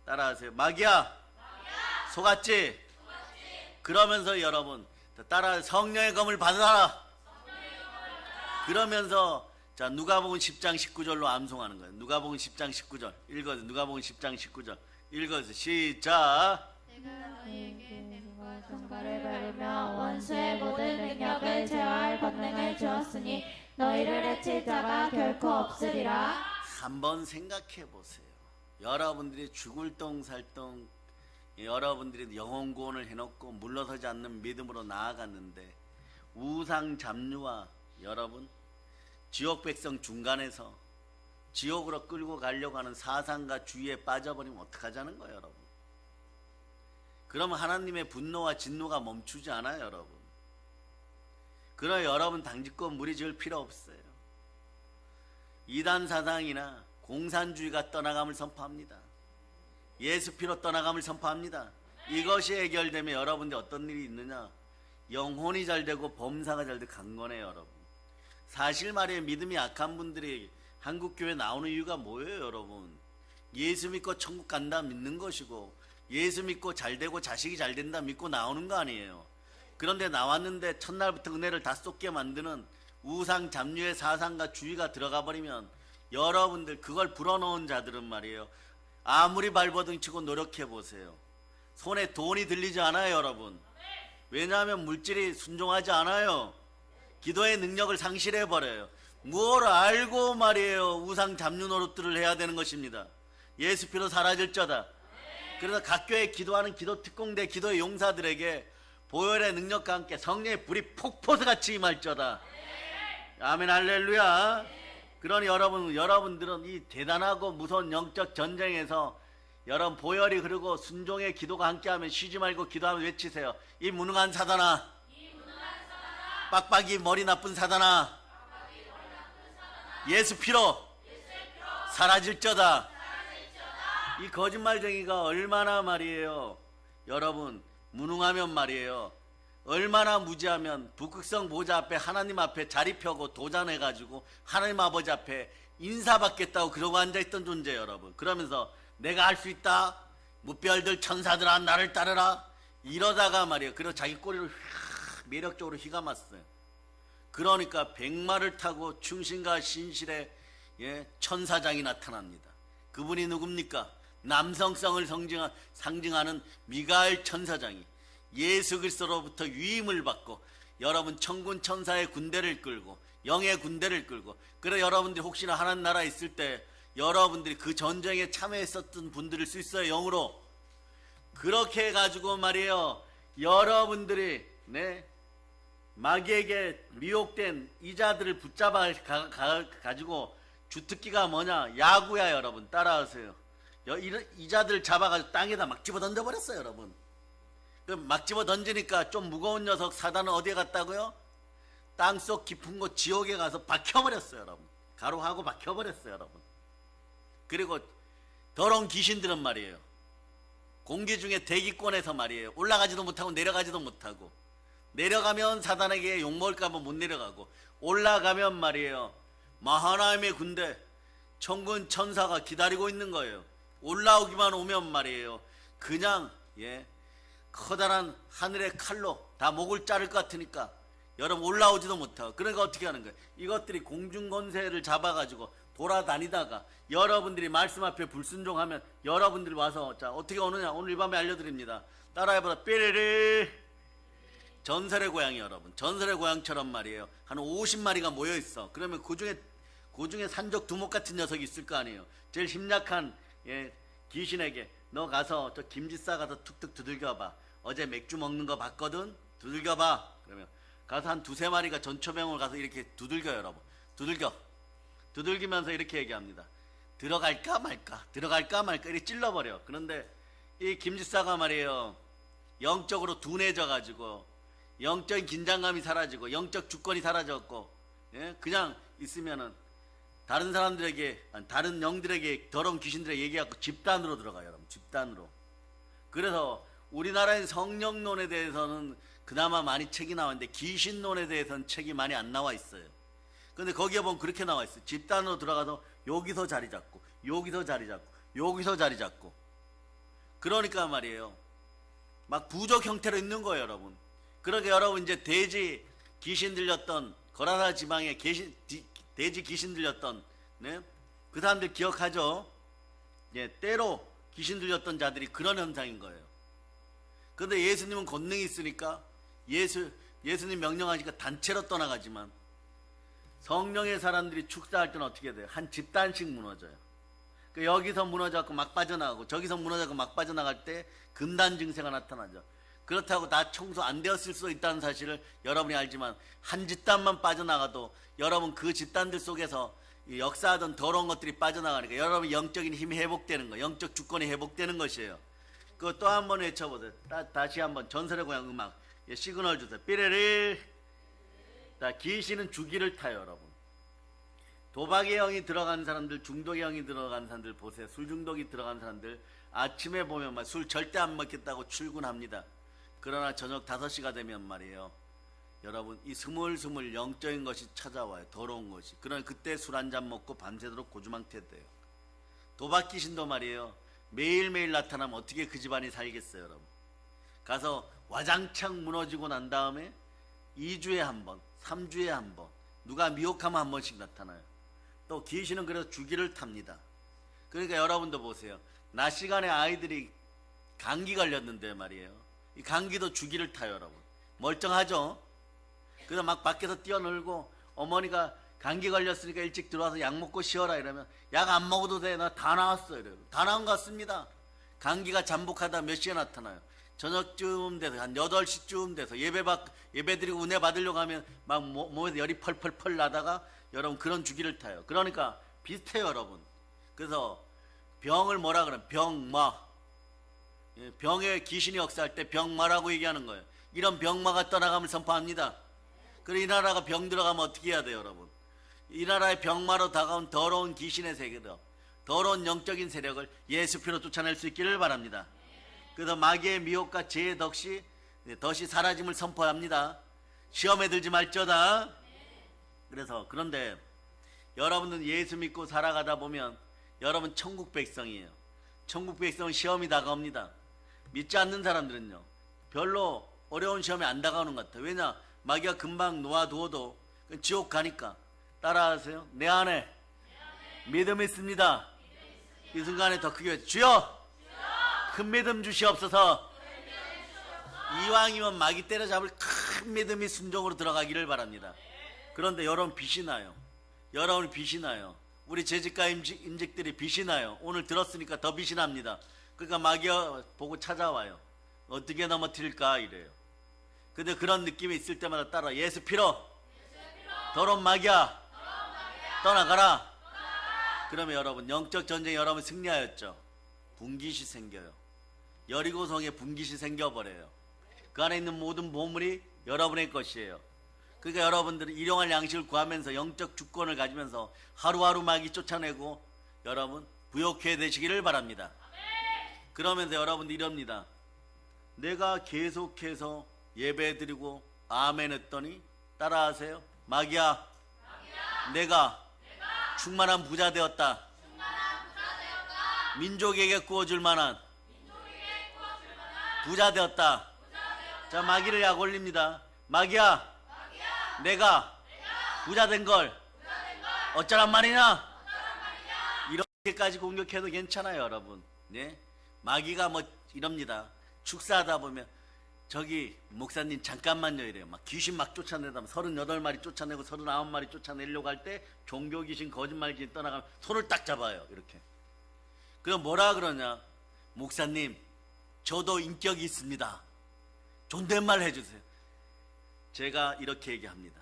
따라하세요. 마귀야, 속았지? 그러면서 여러분 따라 성령의 검을 받아라. 그러면서 자 누가복음 10장 19절로 암송하는 거예요. 누가복음 10장 19절 읽어서 누가복음 10장 19절 읽어서 시작. 손가를 밟으며 원수의 모든 능력을 제어할 권능을 주었으니 너희를 해칠 자가 결코 없으리라. 한번 생각해 보세요. 여러분들이 죽을 똥살똥 여러분들이 영혼 구원을 해놓고 물러서지 않는 믿음으로 나아갔는데 우상 잡류와 여러분 지옥 백성 중간에서 지옥으로 끌고 가려고 하는 사상과 주의에 빠져버리면 어떡하자는 거예요, 여러분. 그러면 하나님의 분노와 진노가 멈추지 않아요, 여러분. 그러나 여러분 당직권 무리지을 필요 없어요. 이단 사상이나 공산주의가 떠나감을 선포합니다. 예수 피로 떠나감을 선포합니다. 이것이 해결되면 여러분들 어떤 일이 있느냐? 영혼이 잘 되고 범사가 잘 되고 강건해요, 여러분. 사실 말이에요. 믿음이 약한 분들이 한국교회 나오는 이유가 뭐예요, 여러분? 예수 믿고 천국 간다 믿는 것이고 예수 믿고 잘 되고 자식이 잘 된다 믿고 나오는 거 아니에요. 그런데 나왔는데 첫날부터 은혜를 다 쏟게 만드는 우상 잡류의 사상과 주의가 들어가 버리면 여러분들 그걸 불어넣은 자들은 말이에요. 아무리 발버둥 치고 노력해 보세요. 손에 돈이 들리지 않아요, 여러분. 왜냐하면 물질이 순종하지 않아요. 기도의 능력을 상실해 버려요. 뭘 알고 말이에요. 우상 잡류 노릇들을 해야 되는 것입니다. 예수 피로 사라질저다. 그래서 각 교회 기도하는 기도 특공대 기도의 용사들에게 보혈의 능력과 함께 성령의 불이 폭포수같이 임할저다. 아멘 할렐루야. 그러니 여러분들은 이 대단하고 무서운 영적 전쟁에서 여러분 보혈이 흐르고 순종의 기도가 함께하면 쉬지 말고 기도하면 외치세요. 이 무능한 사단아, 빡빡이 머리 나쁜 사단아, 예수 피로 사라질저다. 이 거짓말쟁이가 얼마나 말이에요, 여러분 무능하면 말이에요, 얼마나 무지하면 북극성 보좌 앞에 하나님 앞에 자리 펴고 도전해가지고 하나님 아버지 앞에 인사받겠다고 그러고 앉아있던 존재예요, 여러분. 그러면서 내가 할 수 있다, 무별들 천사들아 나를 따르라 이러다가 말이에요, 그리고 자기 꼬리를 매력적으로 휘감았어요. 그러니까 백마를 타고 충신과 신실의 천사장이 나타납니다. 그분이 누굽니까? 남성성을 상징하는 미가엘 천사장이 예수 그리스도로부터 위임을 받고 여러분 천군 천사의 군대를 끌고 영의 군대를 끌고, 그래 여러분들이 혹시나 하나님 나라에 있을 때 여러분들이 그 전쟁에 참여했었던 분들일 수 있어요, 영으로. 그렇게 해가지고 말이에요, 여러분들이 마귀에게 미혹된 이자들을 붙잡아 가지고 주특기가 뭐냐? 야구야, 여러분. 따라하세요. 이자들 잡아가지고 땅에다 막 집어 던져버렸어요, 여러분. 막 집어 던지니까 좀 무거운 녀석 사단은 어디에 갔다고요? 땅속 깊은 곳 지옥에 가서 박혀버렸어요, 여러분. 가로하고 박혀버렸어요, 여러분. 그리고 더러운 귀신들은 말이에요, 공기 중에 대기권에서 말이에요, 올라가지도 못하고 내려가지도 못하고, 내려가면 사단에게 욕먹을까봐 못 내려가고, 올라가면 말이에요 하나님의 군대 천군 천사가 기다리고 있는 거예요. 올라오기만 오면 말이에요 그냥 커다란 하늘의 칼로 다 목을 자를 것 같으니까 여러분 올라오지도 못하고, 그러니까 어떻게 하는 거예요? 이것들이 공중권세를 잡아가지고 돌아다니다가 여러분들이 말씀 앞에 불순종하면 여러분들이 와서 자 어떻게 오느냐? 오늘 이 밤에 알려드립니다. 따라해보라. 삐리리. 전설의 고양이, 여러분. 전설의 고양처럼 말이에요, 한 50마리가 모여있어. 그러면 그 중에 산적 두목 같은 녀석이 있을 거 아니에요. 제일 힘약한 귀신에게 너 가서 저 김지싸 가서 툭툭 두들겨봐. 어제 맥주 먹는 거 봤거든? 두들겨봐. 그러면 가서 한 두세 마리가 전초병을 가서 이렇게 두들겨요, 여러분. 두들기면서 이렇게 얘기합니다. 들어갈까 말까, 들어갈까 말까, 이렇게 찔러버려. 그런데 이 김지싸가 말이에요, 영적으로 둔해져 가지고 영적인 긴장감이 사라지고 영적 주권이 사라졌고, 예? 그냥 있으면은 다른 사람들에게, 다른 영들에게, 더러운 귀신들에게 얘기하고 집단으로 들어가요, 여러분. 집단으로. 그래서 우리나라의 성령론에 대해서는 그나마 많이 책이 나왔는데 귀신론에 대해서는 책이 많이 안 나와 있어요. 근데 거기에 보면 그렇게 나와 있어요. 집단으로 들어가서 여기서 자리 잡고, 여기서 자리 잡고, 여기서 자리 잡고. 그러니까 말이에요, 막 부족 형태로 있는 거예요, 여러분. 그러니까 여러분, 이제 돼지 귀신 들렸던 거라사 지방에 돼지 귀신 들렸던, 네? 그 사람들 기억하죠? 예, 때로 귀신 들렸던 자들이 그런 현상인 거예요. 그런데 예수님은 권능이 있으니까 예수님 명령하니까 단체로 떠나가지만 성령의 사람들이 축사할 때는 어떻게 돼요? 한 집단씩 무너져요. 그러니까 여기서 무너져갖고 막 빠져나가고 저기서 무너져갖고 막 빠져나갈 때 금단 증세가 나타나죠. 그렇다고 다 청소 안 되었을 수 있다는 사실을 여러분이 알지만 한 집단만 빠져나가도 여러분 그 집단들 속에서 역사하던 더러운 것들이 빠져나가니까 여러분 영적인 힘이 회복되는 거, 영적 주권이 회복되는 것이에요. 그거 또 한 번 외쳐보세요. 다시 한번 전설의 고향 음악, 예, 시그널 주세요. 삐레를. 자, 귀신은 주기를 타요, 여러분. 도박의 영이 들어간 사람들, 중독의 영이 들어간 사람들 보세요. 술 중독이 들어간 사람들 아침에 보면 막 술 절대 안 먹겠다고 출근합니다. 그러나 저녁 5시가 되면 말이에요, 여러분, 이 스물스물 영적인 것이 찾아와요. 더러운 것이. 그러나 그때 술 한 잔 먹고 밤새도록 고주망태 돼요. 도박 귀신도 말이에요, 매일매일 나타나면 어떻게 그 집안이 살겠어요, 여러분. 가서 와장창 무너지고 난 다음에 2주에 한 번, 3주에 한 번, 누가 미혹하면 한 번씩 나타나요. 또 귀신은 그래서 주기를 탑니다. 그러니까 여러분도 보세요. 낮 시간에 아이들이 감기 걸렸는데 말이에요, 이 감기도 주기를 타요, 여러분. 멀쩡하죠? 그래서 막 밖에서 뛰어놀고 어머니가 감기 걸렸으니까 일찍 들어와서 약 먹고 쉬어라 이러면 약 안 먹어도 돼, 나 다 나왔어 이래요. 다 나은 것 같습니다. 감기가 잠복하다 몇 시에 나타나요? 저녁쯤 돼서 한 8시쯤 돼서 예배 드리고 은혜 받으려고 하면 막 몸에서 열이 펄펄펄 나다가 여러분 그런 주기를 타요. 그러니까 비슷해요, 여러분. 그래서 병을 뭐라 그러면 병마, 병에 귀신이 역사할 때 병마라고 얘기하는 거예요. 이런 병마가 떠나가면 선포합니다. 그래, 이 나라가 병 들어가면 어떻게 해야 돼요, 여러분? 이 나라의 병마로 다가온 더러운 귀신의 세계도, 더러운 영적인 세력을 예수 피로 쫓아낼 수 있기를 바랍니다. 그래서 마귀의 미혹과 죄의 덫이 사라짐을 선포합니다. 시험에 들지 말지어다. 그래서 그런데 여러분은 예수 믿고 살아가다 보면 여러분 천국 백성이에요. 천국 백성은 시험이 다가옵니다. 믿지 않는 사람들은요, 별로 어려운 시험이 안 다가오는 것 같아요. 왜냐? 마귀가 금방 놓아두어도 지옥 가니까. 따라하세요. 내 안에 믿음이 있습니다. 이 순간에 더 크게 외쳐, 주여 큰 믿음 주시옵소서. 이왕이면 마귀 때려잡을 큰 믿음이 순종으로 들어가기를 바랍니다. 그런데 여러분 빛이 나요. 여러분 빛이 나요. 우리 재직가 임직들이 빛이 나요. 오늘 들었으니까 더 빛이 납니다. 그러니까 마귀가 보고 찾아와요. 어떻게 넘어뜨릴까 이래요. 근데 그런 느낌이 있을 때마다 따라 예수 피로 더러운 마귀야 떠나가라. 그러면 여러분 영적 전쟁에 여러분 승리하였죠. 분깃이 생겨요. 여리고성에 분깃이 생겨버려요. 그 안에 있는 모든 보물이 여러분의 것이에요. 그러니까 여러분들은 일용할 양식을 구하면서 영적 주권을 가지면서 하루하루 마귀 쫓아내고 여러분 부욕해 되시기를 바랍니다. 그러면서 여러분들 이럽니다. 내가 계속해서 예배드리고 아멘 했더니 따라하세요. 마귀야, 내가 충만한 부자 되었다. 민족에게 구워줄 만한 부자 되었다. 자, 마귀를 약 올립니다. 마귀야, 내가 부자 된 걸 어쩌란 말이냐? 이렇게까지 공격해도 괜찮아요, 여러분. 네? 마귀가 뭐 이럽니다. 축사하다 보면 저기 목사님 잠깐만요 이래요. 막 귀신 막 쫓아내다 38마리 쫓아내고 39마리 쫓아내려고 할 때 종교 귀신 거짓말 귀신 떠나가면 손을 딱 잡아요. 이렇게. 그럼 뭐라 그러냐? 목사님, 저도 인격이 있습니다. 존댓말 해주세요. 제가 이렇게 얘기합니다.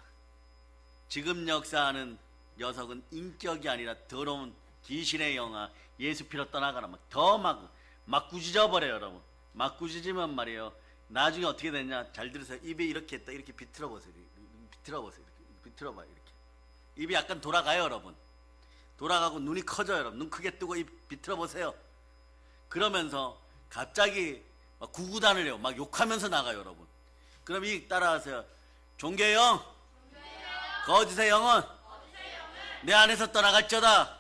지금 역사하는 녀석은 인격이 아니라 더러운 귀신의 영아, 예수 피로 떠나가라. 막 꾸짖어버려요, 여러분. 막 꾸짖으면 말이에요. 나중에 어떻게 됐냐? 잘 들으세요. 입이 이렇게 했다. 이렇게 비틀어 보세요. 비틀어보세요. 이렇게 비틀어봐요. 이렇게. 입이 약간 돌아가요, 여러분. 돌아가고 눈이 커져요, 여러분. 눈 크게 뜨고 입 비틀어 보세요. 그러면서 갑자기 막 구구단을 해요. 막 욕하면서 나가요, 여러분. 그럼 이 따라하세요. 종교의 영, 거짓의 영은 내 안에서 떠나갈저다.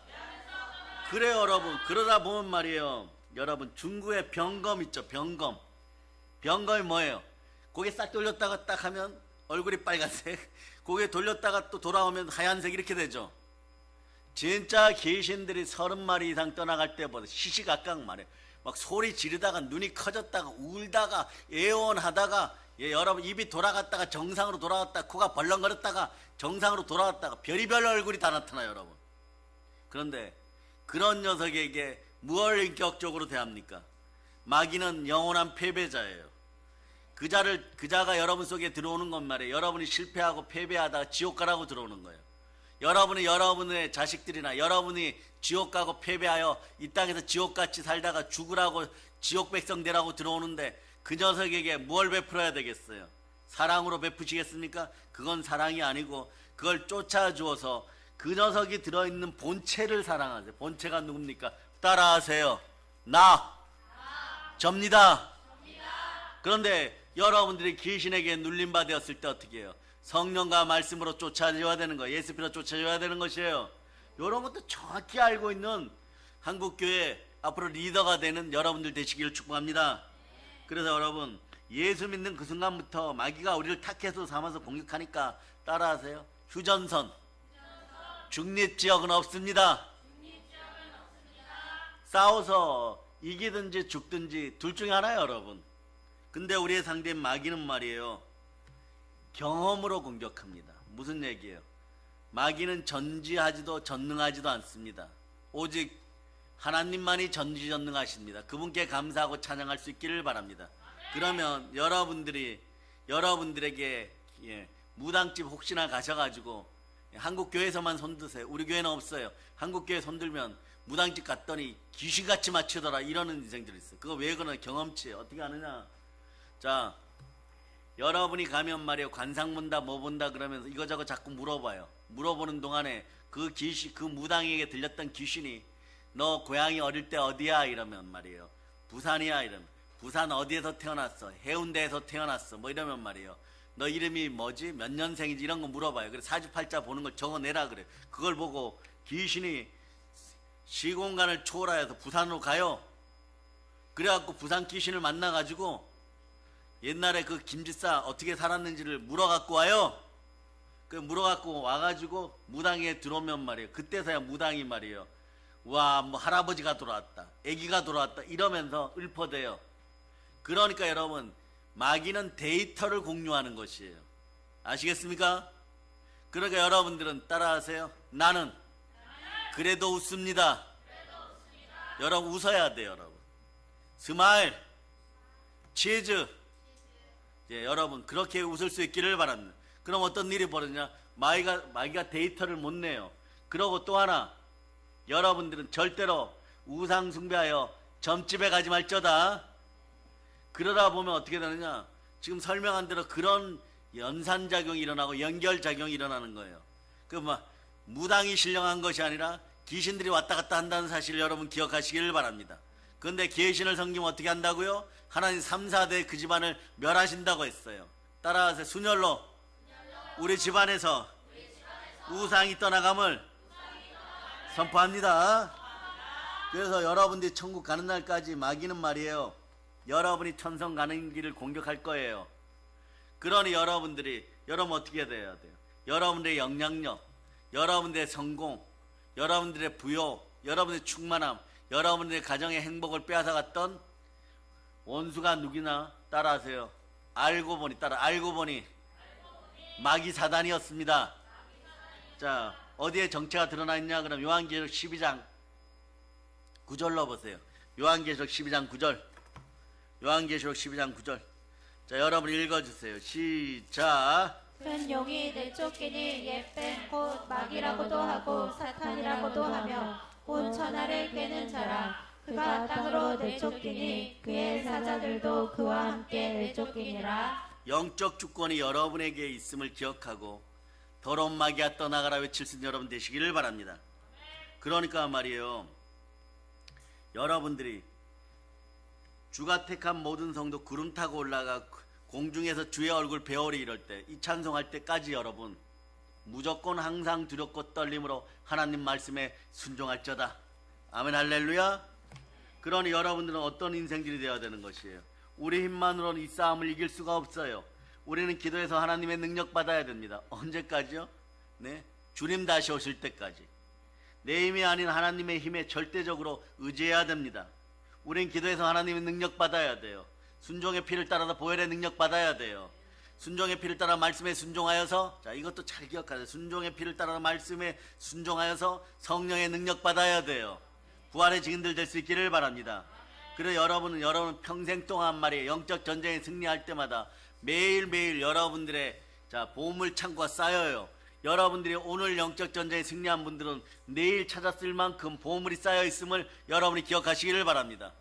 그래요, 여러분. 그러다 보면 말이에요, 여러분, 중국의 병검 있죠. 병검이 뭐예요? 고개 싹 돌렸다가 딱 하면 얼굴이 빨간색, 고개 돌렸다가 또 돌아오면 하얀색, 이렇게 되죠. 진짜 귀신들이 30마리 이상 떠나갈 때보다 시시각각 말이에요. 막 소리 지르다가 눈이 커졌다가 울다가 애원하다가, 여러분, 입이 돌아갔다가 정상으로 돌아갔다가 코가 벌렁거렸다가 정상으로 돌아갔다가 별의별 얼굴이 다 나타나요, 여러분. 그런데 그런 녀석에게 무엇을 인격적으로 대합니까? 마귀는 영원한 패배자예요. 그 자가 여러분 속에 들어오는 건 말이에요. 여러분이 실패하고 패배하다가 지옥 가라고 들어오는 거예요. 여러분의 자식들이나 여러분이 지옥 가고 패배하여 이 땅에서 지옥같이 살다가 죽으라고, 지옥 백성 되라고 들어오는데 그 녀석에게 뭘 베풀어야 되겠어요? 사랑으로 베푸시겠습니까? 그건 사랑이 아니고 그걸 쫓아주어서 그 녀석이 들어있는 본체를 사랑하세요. 본체가 누굽니까? 따라하세요. 접니다. 그런데 여러분들이 귀신에게 눌림바 되었을 때 어떻게 해요? 성령과 말씀으로 쫓아줘야 되는 거예요. 예수 피로 쫓아줘야 되는 것이에요. 이런 것도 정확히 알고 있는 한국교회 앞으로 리더가 되는 여러분들 되시기를 축복합니다. 그래서 여러분, 예수 믿는 그 순간부터 마귀가 우리를 타켓으로 삼아서 공격하니까 따라하세요. 휴전선. 중립지역은 없습니다. 싸워서 이기든지 죽든지 둘 중에 하나예요, 여러분. 근데 우리의 상대인 마귀는 말이에요, 경험으로 공격합니다. 무슨 얘기예요? 마귀는 전지하지도 전능하지도 않습니다. 오직 하나님만이 전지전능하십니다. 그분께 감사하고 찬양할 수 있기를 바랍니다. 그러면 여러분들에게 무당집 혹시나 가셔가지고 한국교회에서만 손드세요. 우리 교회는 없어요. 한국교회 손들면 무당집 갔더니 귀신같이 맞추더라 이러는 인생들이 있어요. 그거 왜 그러나? 경험치예요. 어떻게 아느냐? 자, 여러분이 가면 말이에요, 관상 본다 뭐 본다 그러면서 이거저거 자꾸 물어봐요. 물어보는 동안에 그 무당에게 들렸던 귀신이 너 고향이 어릴 때 어디야? 이러면 말이에요, 부산이야. 이러면 부산 어디에서 태어났어? 해운대에서 태어났어. 뭐 이러면 말이에요, 너 이름이 뭐지? 몇 년생이지? 이런 거 물어봐요. 그래서 사주팔자 보는 걸 적어내라 그래요. 그걸 보고 귀신이 시공간을 초월하여서 부산으로 가요. 그래갖고 부산 귀신을 만나가지고 옛날에 그 김지사 어떻게 살았는지를 물어갖고 와요. 그 물어갖고 와가지고 무당에 들어오면 말이에요, 그때서야 무당이 말이에요, 와, 뭐 할아버지가 돌아왔다, 애기가 돌아왔다 이러면서 읊어대요. 그러니까 여러분, 마귀는 데이터를 공유하는 것이에요. 아시겠습니까? 그러니까 여러분들은 따라하세요. 나는 그래도 웃습니다. 여러분 웃어야 돼요. 여러분 스마일, 치즈. 여러분 그렇게 웃을 수 있기를 바랍니다. 그럼 어떤 일이 벌어지냐? 마귀가 데이터를 못 내요. 그러고 또 하나, 여러분들은 절대로 우상 숭배하여 점집에 가지 말저다. 그러다 보면 어떻게 되느냐? 지금 설명한 대로 그런 연산작용이 일어나고 연결작용이 일어나는 거예요. 무당이 신령한 것이 아니라 귀신들이 왔다 갔다 한다는 사실을 여러분 기억하시기를 바랍니다. 그런데 귀신을 섬기면 어떻게 한다고요? 하나님 3, 4대 그 집안을 멸하신다고 했어요. 따라하세요. 순혈로 우리 집안에서 우상이 떠나감을 선포합니다. 그래서 여러분들이 천국 가는 날까지 마귀는 말이에요, 여러분이 천성 가는 길을 공격할 거예요. 그러니 여러분 어떻게 돼야 돼요? 여러분들의 영향력, 여러분들의 성공, 여러분들의 부요, 여러분들의 충만함, 여러분들의 가정의 행복을 빼앗아갔던 원수가 누구나 따라하세요. 알고 보니 마귀 사단이었습니다. 자, 어디에 정체가 드러나 있냐? 그럼 요한계시록 12장 9절로 보세요. 요한계시록 12장 9절. 요한계시록 12장 9절. 자, 여러분 읽어주세요. 시작. 큰 용이 내쫓기니 옛뱀 곧 마귀라고도 하고 사탄이라고도 하며 온 천하를 꿰는 자라. 그가 땅으로 내쫓기니 그의 사자들도 그와 함께 내쫓기니라. 영적 주권이 여러분에게 있음을 기억하고 더러운 마귀야 떠나가라 외칠 수 있는 여러분 되시기를 바랍니다. 그러니까 말이에요, 여러분들이 주가 택한 모든 성도 구름 타고 올라가 공중에서 주의 얼굴 배우리 이럴 때, 이 찬송할 때까지 여러분 무조건 항상 두렵고 떨림으로 하나님 말씀에 순종할저다. 아멘 할렐루야. 그러니 여러분들은 어떤 인생들이 되어야 되는 것이에요? 우리 힘만으로는 이 싸움을 이길 수가 없어요. 우리는 기도해서 하나님의 능력 받아야 됩니다. 언제까지요? 네, 주님 다시 오실 때까지. 내 힘이 아닌 하나님의 힘에 절대적으로 의지해야 됩니다. 우린 기도해서 하나님의 능력 받아야 돼요. 순종의 피를 따라서 보혈의 능력 받아야 돼요. 순종의 피를 따라 말씀에 순종하여서, 자, 이것도 잘 기억하세요. 순종의 피를 따라 말씀에 순종하여서 성령의 능력 받아야 돼요. 부활의 증인들 될 수 있기를 바랍니다. 그래서 여러분 평생 동안 말이에요, 영적 전쟁에 승리할 때마다 매일매일 여러분들의 보물 창고가 쌓여요. 여러분들이 오늘 영적 전쟁에 승리한 분들은 내일 찾았을 만큼 보물이 쌓여 있음을 여러분이 기억하시기를 바랍니다.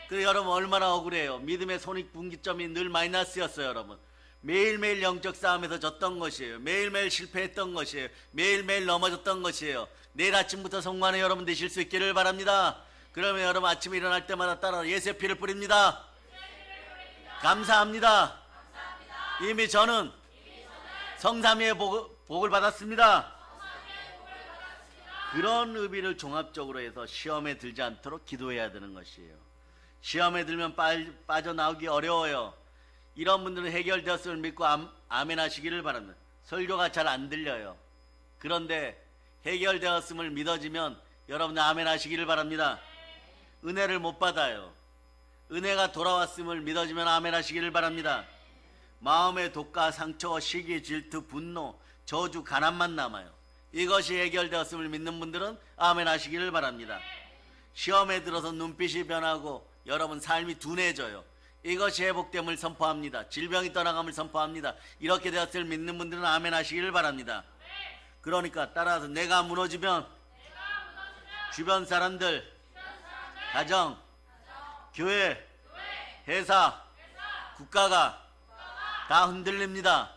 그래서 여러분 얼마나 억울해요. 믿음의 손익분기점이 늘 마이너스였어요. 여러분 매일매일 영적 싸움에서 졌던 것이에요. 매일매일 실패했던 것이에요. 매일매일 넘어졌던 것이에요. 내일 아침부터 성만의 여러분 되실 수 있기를 바랍니다. 그러면 여러분 아침에 일어날 때마다 따라 예수의 피를 뿌립니다. 감사합니다. 이미 저는 성삼위의 복을 받았습니다. 그런 의미를 종합적으로 해서 시험에 들지 않도록 기도해야 되는 것이에요. 시험에 들면 빠져나오기 어려워요. 이런 분들은 해결되었음을 믿고 아멘 하시기를 바랍니다. 설교가 잘 안 들려요. 그런데 해결되었음을 믿어지면 여러분 아멘 하시기를 바랍니다. 은혜를 못 받아요. 은혜가 돌아왔음을 믿어지면 아멘 하시기를 바랍니다. 마음의 독과 상처, 시기, 질투, 분노, 저주, 가난만 남아요. 이것이 해결되었음을 믿는 분들은 아멘 하시기를 바랍니다. 시험에 들어서 눈빛이 변하고 여러분 삶이 둔해져요. 이것이 회복됨을 선포합니다. 질병이 떠나감을 선포합니다. 이렇게 되었음을 믿는 분들은 아멘 하시기를 바랍니다. 그러니까 따라서 내가 무너지면 주변 사람들, 가정, 교회, 회사, 국가가 다 흔들립니다.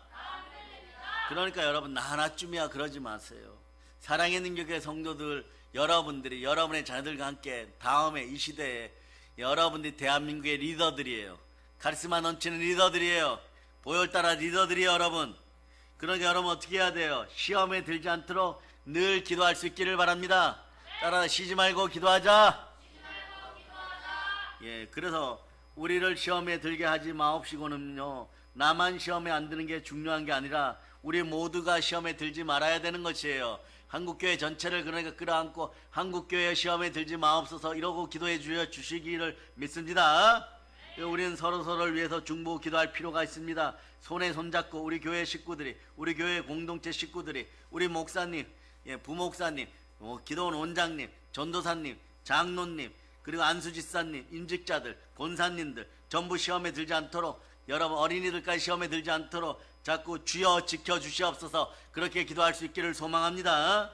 그러니까 여러분 나 하나쯤이야 그러지 마세요. 사랑의 능력의 성도들 여러분들이 여러분의 자녀들과 함께 다음에 이 시대에 여러분들이 대한민국의 리더들이에요. 카리스마 넘치는 리더들이에요. 보혈 따라 리더들이에요. 여러분 그러니까 여러분 어떻게 해야 돼요? 시험에 들지 않도록 늘 기도할 수 있기를 바랍니다. 따라 쉬지 말고 기도하자. 예, 그래서 우리를 시험에 들게 하지 마옵시고는요, 나만 시험에 안 드는 게 중요한 게 아니라 우리 모두가 시험에 들지 말아야 되는 것이에요. 한국교회 전체를 그러니까 끌어안고 한국교회 시험에 들지 마옵소서 이러고 기도해 주시기를 믿습니다. 우리는 서로서로를 위해서 중보 기도할 필요가 있습니다. 손에 손잡고 우리 교회 식구들이, 우리 교회 공동체 식구들이, 우리 목사님, 예, 부목사님, 기도원 원장님, 전도사님, 장로님, 그리고 안수집사님, 임직자들, 권사님들 전부 시험에 들지 않도록, 여러분 어린이들까지 시험에 들지 않도록 자꾸 주여 지켜주시옵소서 그렇게 기도할 수 있기를 소망합니다.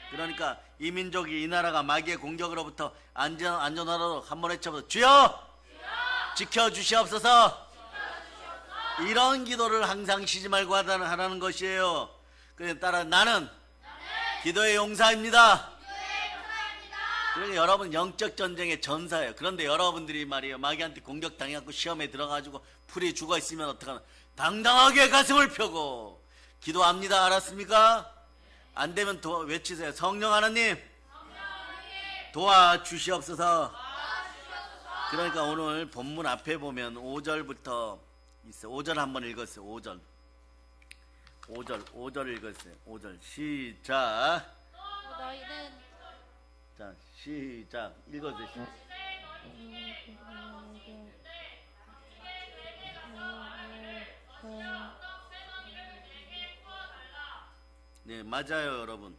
그러니까 이 민족이, 이 나라가 마귀의 공격으로부터 안전하도록 한번 외쳐보세요. 주여 지켜주시옵소서. 이런 기도를 항상 쉬지 말고 하라는 것이에요. 그래서 따라 나는 기도의 용사입니다. 그러니까 여러분 영적 전쟁의 전사예요. 그런데 여러분들이 말이에요, 마귀한테 공격당해갖고 시험에 들어가지고 풀이 죽어 있으면 어떡하나? 당당하게 가슴을 펴고 기도합니다. 알았습니까? 안 되면 외치세요. 성령 하나님 도와주시옵소서. 그러니까 오늘 본문 앞에 보면 5절부터 있어요. 5절 한번 읽었어요. 5절 읽었어요. 5절 시작. 너희는 자, 시작. 읽어주시죠. 네, 맞아요, 여러분.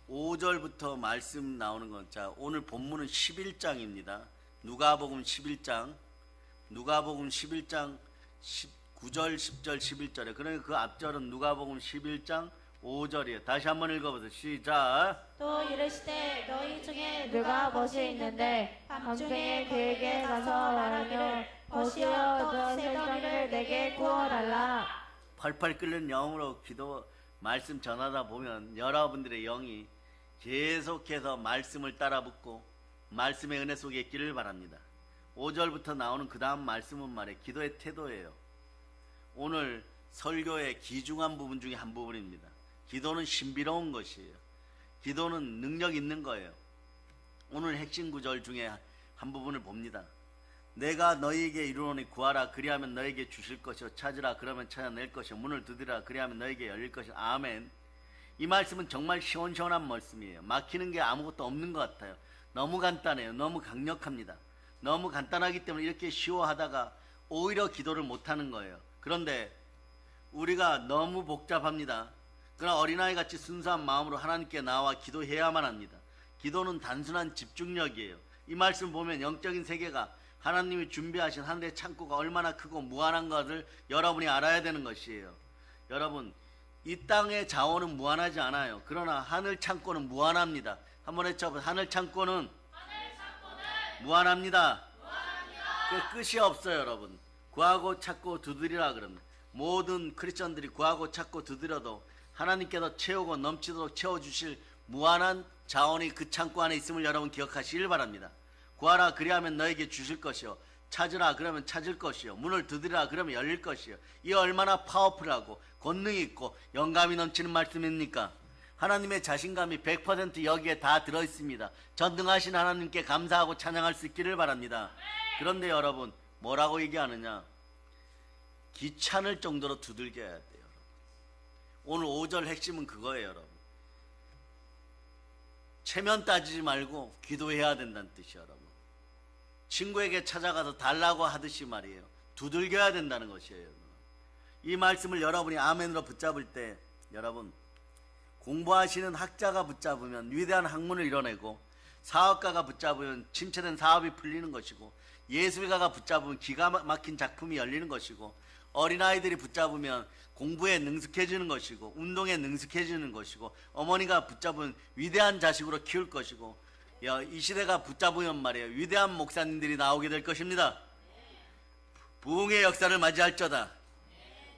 5절부터 말씀 나오는 건, 자, 오늘 본문은 11장입니다. 누가복음 11장 9절 10절 11절에 그러니까 그 앞절은 누가복음 11장 5절이에요. 다시 한번 읽어보세요. 시작. 또 이르시되 너희 중에 누가 벗이 있는데 밤중에 그에게 가서 말하기를 벗이여 너 새덩이를 내게 구워달라. 펄펄 끓는 영으로 기도 말씀 전하다 보면 여러분들의 영이 계속해서 말씀을 따라 붙고 말씀의 은혜 속에 있기를 바랍니다. 5절부터 나오는 그 다음 말씀은 말이에요. 기도의 태도예요. 오늘 설교의 귀중한 부분 중에 한 부분입니다. 기도는 신비로운 것이에요. 기도는 능력 있는 거예요. 오늘 핵심 구절 중에 한 부분을 봅니다. 내가 너희에게 이르노니 구하라 그리하면 너희에게 주실 것이요 찾으라 그러면 찾아낼 것이요 문을 두드리라 그리하면 너희에게 열릴 것이요. 아멘. 이 말씀은 정말 시원시원한 말씀이에요. 막히는 게 아무것도 없는 것 같아요. 너무 간단해요. 너무 강력합니다. 너무 간단하기 때문에 이렇게 쉬워하다가 오히려 기도를 못하는 거예요. 그런데 우리가 너무 복잡합니다. 그러나 어린아이같이 순수한 마음으로 하나님께 나와 기도해야만 합니다. 기도는 단순한 집중력이에요. 이 말씀 보면 영적인 세계가 하나님이 준비하신 하늘의 창고가 얼마나 크고 무한한 것을 여러분이 알아야 되는 것이에요. 여러분, 이 땅의 자원은 무한하지 않아요. 그러나 하늘 창고는 무한합니다. 한번 외쳐보세요. 하늘 창고는 무한합니다. 그 끝이 없어요, 여러분. 구하고 찾고 두드리라 그럽니다. 모든 크리스천들이 구하고 찾고 두드려도 하나님께서 채우고 넘치도록 채워주실 무한한 자원이 그 창고 안에 있음을 여러분 기억하시길 바랍니다. 구하라 그리하면 너에게 주실 것이요 찾으라 그러면 찾을 것이요 문을 두드리라 그러면 열릴 것이요. 이 얼마나 파워풀하고 권능이 있고 영감이 넘치는 말씀입니까? 하나님의 자신감이 100% 여기에 다 들어있습니다. 전능하신 하나님께 감사하고 찬양할 수 있기를 바랍니다. 그런데 여러분 뭐라고 얘기하느냐? 귀찮을 정도로 두들겨야 돼요. 오늘 5절 핵심은 그거예요. 여러분 체면 따지지 말고 기도해야 된다는 뜻이에요. 여러분 친구에게 찾아가서 달라고 하듯이 말이에요. 두들겨야 된다는 것이에요. 이 말씀을 여러분이 아멘으로 붙잡을 때 여러분 공부하시는 학자가 붙잡으면 위대한 학문을 이뤄내고 사업가가 붙잡으면 침체된 사업이 풀리는 것이고 예술가가 붙잡으면 기가 막힌 작품이 열리는 것이고 어린아이들이 붙잡으면 공부에 능숙해지는 것이고 운동에 능숙해지는 것이고 어머니가 붙잡은 위대한 자식으로 키울 것이고 이 시대가 붙잡으면 말이에요. 위대한 목사님들이 나오게 될 것입니다. 부흥의 역사를 맞이할저다.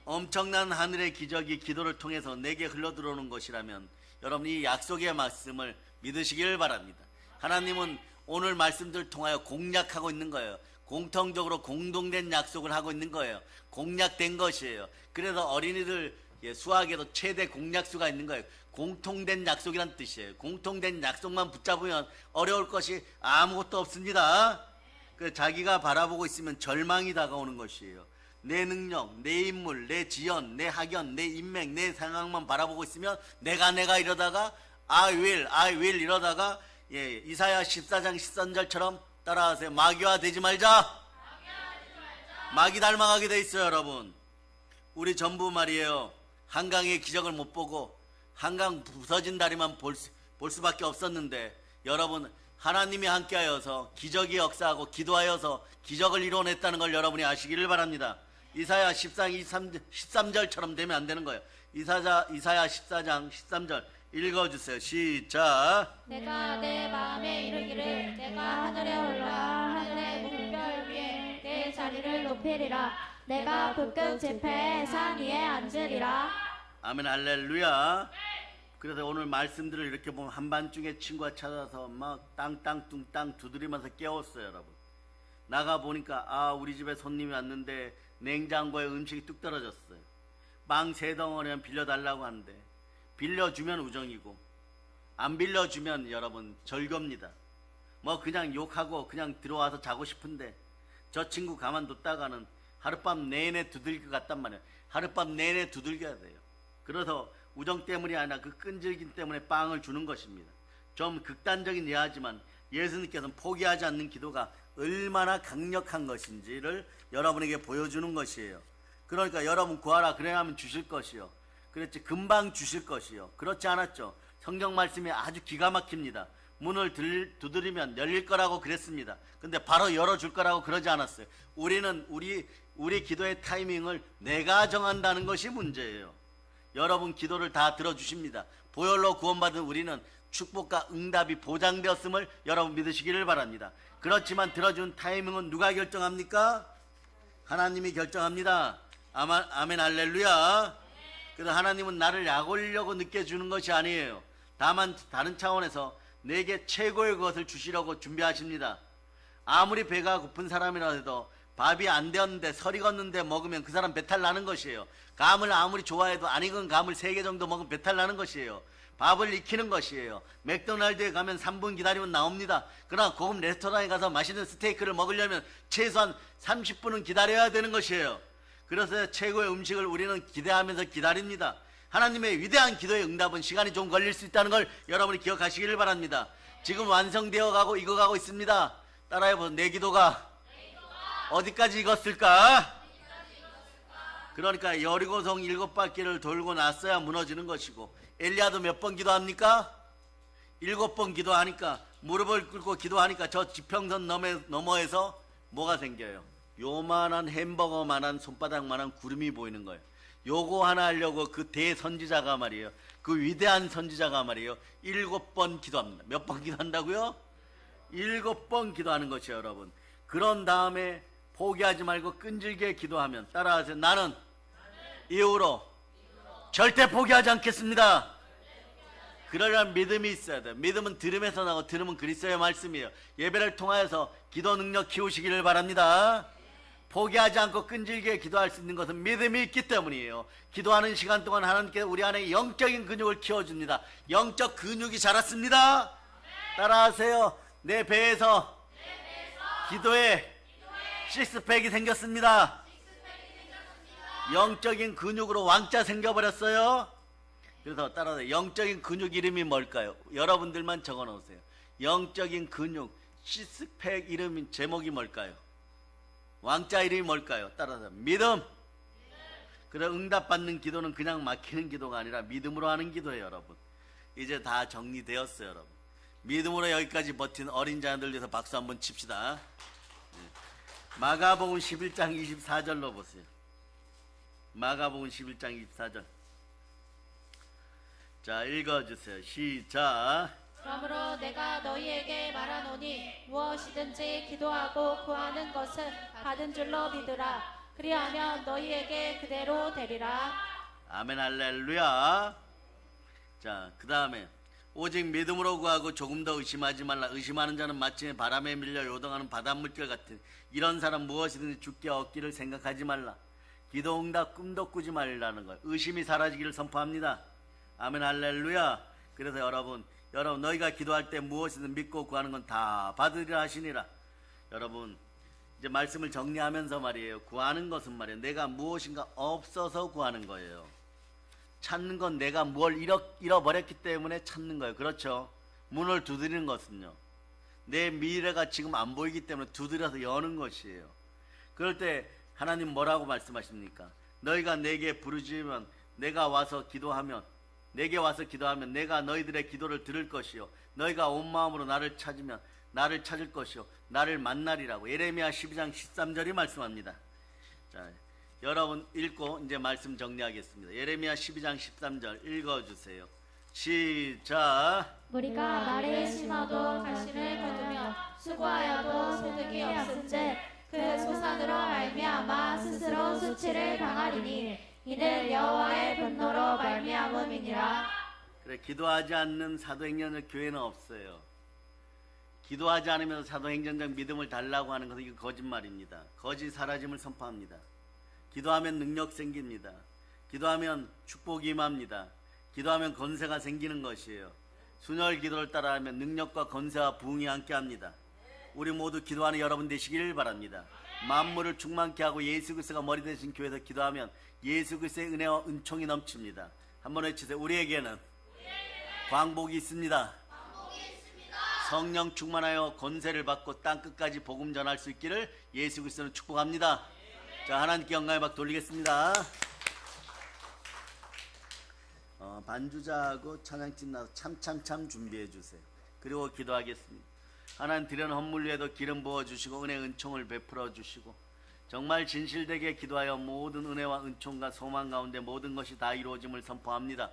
엄청난 하늘의 기적이 기도를 통해서 내게 흘러들어오는 것이라면 여러분 이 약속의 말씀을 믿으시길 바랍니다. 하나님은 오늘 말씀들을 통하여 공약하고 있는 거예요. 공통적으로 공동된 약속을 하고 있는 거예요. 공약된 것이에요. 그래서 어린이들 수학에도 최대 공약수가 있는 거예요. 공통된 약속이란 뜻이에요. 공통된 약속만 붙잡으면 어려울 것이 아무것도 없습니다. 자기가 바라보고 있으면 절망이 다가오는 것이에요. 내 능력, 내 인물, 내 지연, 내 학연, 내 인맥, 내 상황만 바라보고 있으면 내가 이러다가 I will 이러다가 이사야 14장 13절처럼 따라하세요. 마귀와 되지 말자. 마귀 닮아가게 돼 있어요. 여러분 우리 전부 말이에요. 한강의 기적을 못 보고 한강 부서진 다리만 볼 수밖에 없었는데 여러분 하나님이 함께하여서 기적이 역사하고 기도하여서 기적을 이뤄냈다는 걸 여러분이 아시기를 바랍니다. 이사야 14장 13절처럼 되면 안 되는 거예요. 이사야 14장 13절 읽어주세요. 시작. 내가 내 마음에 이르기를 내가 하늘에 올라 하늘의 물별 위에 내 자리를 높이리라. 내가 북극 지폐의 산 위에 앉으리라. 아멘 할렐루야. 그래서 오늘 말씀들을 이렇게 보면 한밤중에 친구가 찾아서 막 땅땅 뚱땅 두드리면서 깨웠어요. 여러분 나가 보니까 우리 집에 손님이 왔는데 냉장고에 음식이 뚝 떨어졌어요. 빵 3덩어리만 빌려달라고 하는데 빌려주면 우정이고 안 빌려주면 여러분 절겁니다. 뭐 그냥 욕하고 그냥 들어와서 자고 싶은데 저 친구 가만뒀다가는 하룻밤 내내 두들길 것 같단 말이에요. 하룻밤 내내 두들겨야 돼요. 그래서 우정 때문이 아니라 그 끈질김 때문에 빵을 주는 것입니다. 좀 극단적인 예하지만 예수님께서는 포기하지 않는 기도가 얼마나 강력한 것인지를 여러분에게 보여주는 것이에요. 그러니까 여러분 구하라 그래야 하면 주실 것이요. 그렇지 금방 주실 것이요. 그렇지 않았죠. 성경 말씀이 아주 기가 막힙니다. 문을 두드리면 열릴 거라고 그랬습니다. 근데 바로 열어줄 거라고 그러지 않았어요. 우리는 우리 기도의 타이밍을 내가 정한다는 것이 문제예요. 여러분 기도를 다 들어주십니다. 보혈로 구원받은 우리는 축복과 응답이 보장되었음을 여러분 믿으시기를 바랍니다. 그렇지만 들어준 타이밍은 누가 결정합니까? 하나님이 결정합니다. 아멘 할렐루야. 그래서 하나님은 나를 약 올리려고 느껴주는 것이 아니에요. 다만 다른 차원에서 내게 최고의 것을 주시려고 준비하십니다. 아무리 배가 고픈 사람이라 해도 밥이 안 되었는데 설 익었는데 먹으면 그 사람 배탈 나는 것이에요. 감을 아무리 좋아해도 안 익은 감을 3개 정도 먹으면 배탈 나는 것이에요. 밥을 익히는 것이에요. 맥도날드에 가면 3분 기다리면 나옵니다. 그러나 고급 레스토랑에 가서 맛있는 스테이크를 먹으려면 최소한 30분은 기다려야 되는 것이에요. 그래서 최고의 음식을 우리는 기대하면서 기다립니다. 하나님의 위대한 기도의 응답은 시간이 좀 걸릴 수 있다는 걸 여러분이 기억하시기를 바랍니다. 지금 완성되어 가고 익어가고 있습니다. 따라해보세요. 내 기도가 어디까지 익었을까? 그러니까 여리고성 7바퀴를 돌고 났어야 무너지는 것이고, 엘리야도 몇 번 기도합니까? 7번 기도하니까, 무릎을 꿇고 기도하니까 저 지평선 너머에서 뭐가 생겨요? 요만한 햄버거만한 손바닥만한 구름이 보이는 거예요. 요거 하나 하려고 그 대선지자가 말이에요, 그 위대한 선지자가 말이에요, 7번 기도합니다. 몇 번 기도한다고요? 7번 기도하는 것이에요, 여러분. 그런 다음에 포기하지 말고 끈질기게 기도하면, 따라하세요. 나는 이후로 절대 포기하지 않겠습니다. 그러려면 믿음이 있어야 돼요. 믿음은 들음에서 나고 들음은 그리스도의 말씀이에요. 예배를 통하여서 기도 능력 키우시기를 바랍니다. 포기하지 않고 끈질기게 기도할 수 있는 것은 믿음이 있기 때문이에요. 기도하는 시간 동안 하나님께서 우리 안에 영적인 근육을 키워줍니다. 영적 근육이 자랐습니다. 따라하세요. 내 배에서 기도에 식스팩이 생겼습니다. 영적인 근육으로 왕자 생겨버렸어요. 그래서 따라서 영적인 근육 이름이 뭘까요? 여러분들만 적어놓으세요. 영적인 근육 식스팩 이름 제목이 뭘까요? 왕자 이름이 뭘까요? 따라서 믿음. 그래, 응답받는 기도는 그냥 막히는 기도가 아니라 믿음으로 하는 기도예요, 여러분. 이제 다 정리되었어요, 여러분. 믿음으로 여기까지 버틴 어린 자들 위해서 박수 한번 칩시다. 마가복음 11장 24절로 보세요. 마가복음 11장 24절. 자, 읽어주세요. 시작. 그러므로 내가 너희에게 말하노니 무엇이든지 기도하고 구하는 것은 받은 줄로 믿으라. 그리하면 너희에게 그대로 되리라. 아멘 할렐루야. 자, 그 다음에 오직 믿음으로 구하고 조금 더 의심하지 말라. 의심하는 자는 마치 바람에 밀려 요동하는 바닷물결 같은 이런 사람 무엇이든지 주께 얻기를 생각하지 말라. 기도 응답 꿈도 꾸지 말라는 거예요. 의심이 사라지기를 선포합니다. 아멘 할렐루야. 그래서 여러분 너희가 기도할 때 무엇이든 믿고 구하는 건 다 받으리라 하시니라. 여러분 이제 말씀을 정리하면서 말이에요. 구하는 것은 말이에요, 내가 무엇인가 없어서 구하는 거예요. 찾는 건 내가 뭘 잃어버렸기 때문에 찾는 거예요. 그렇죠? 문을 두드리는 것은요, 내 미래가 지금 안 보이기 때문에 두드려서 여는 것이에요. 그럴 때 하나님 뭐라고 말씀하십니까? 너희가 내게 부르짖으면 내가 와서 기도하면 내게 와서 기도하면 내가 너희들의 기도를 들을 것이요, 너희가 온 마음으로 나를 찾으면 나를 찾을 것이요, 나를 만나리라고 예레미야 12장 13절이 말씀합니다. 자, 여러분 읽고 이제 말씀 정리하겠습니다. 예레미야 12장 13절 읽어주세요. 시작. 우리가 말을 심어도 가시를 거두며 수고하여도 소득이 없은즉 그 소산으로 말미암아 스스로 수치를 당하리니 이는 여호와의 분노로 말미암음이니라. 그래, 기도하지 않는 사도행전적 교회는 없어요. 기도하지 않으면서 사도행전적 믿음을 달라고 하는 것은 이거 거짓말입니다. 거짓 사라짐을 선포합니다. 기도하면 능력 생깁니다. 기도하면 축복이 임합니다. 기도하면 권세가 생기는 것이에요. 순혈 기도를 따라하면 능력과 권세와 부흥이 함께합니다. 우리 모두 기도하는 여러분 되시길 바랍니다. 만물을 충만케 하고 예수 그리스도가 머리 되신 교회에서 기도하면 예수 그리스도의 은혜와 은총이 넘칩니다. 한번 외치세요. 우리에게는 광복이 있습니다. 성령 충만하여 권세를 받고 땅끝까지 복음 전할 수 있기를 예수 그리스도는 축복합니다. 자, 하나님께 영광의 박 돌리겠습니다. 반주자하고 찬양팀 나서 참참참 준비해 주세요. 그리고 기도하겠습니다. 하나님 드린 헌물 위에도 기름 부어주시고 은혜 은총을 베풀어 주시고 정말 진실되게 기도하여 모든 은혜와 은총과 소망 가운데 모든 것이 다 이루어짐을 선포합니다.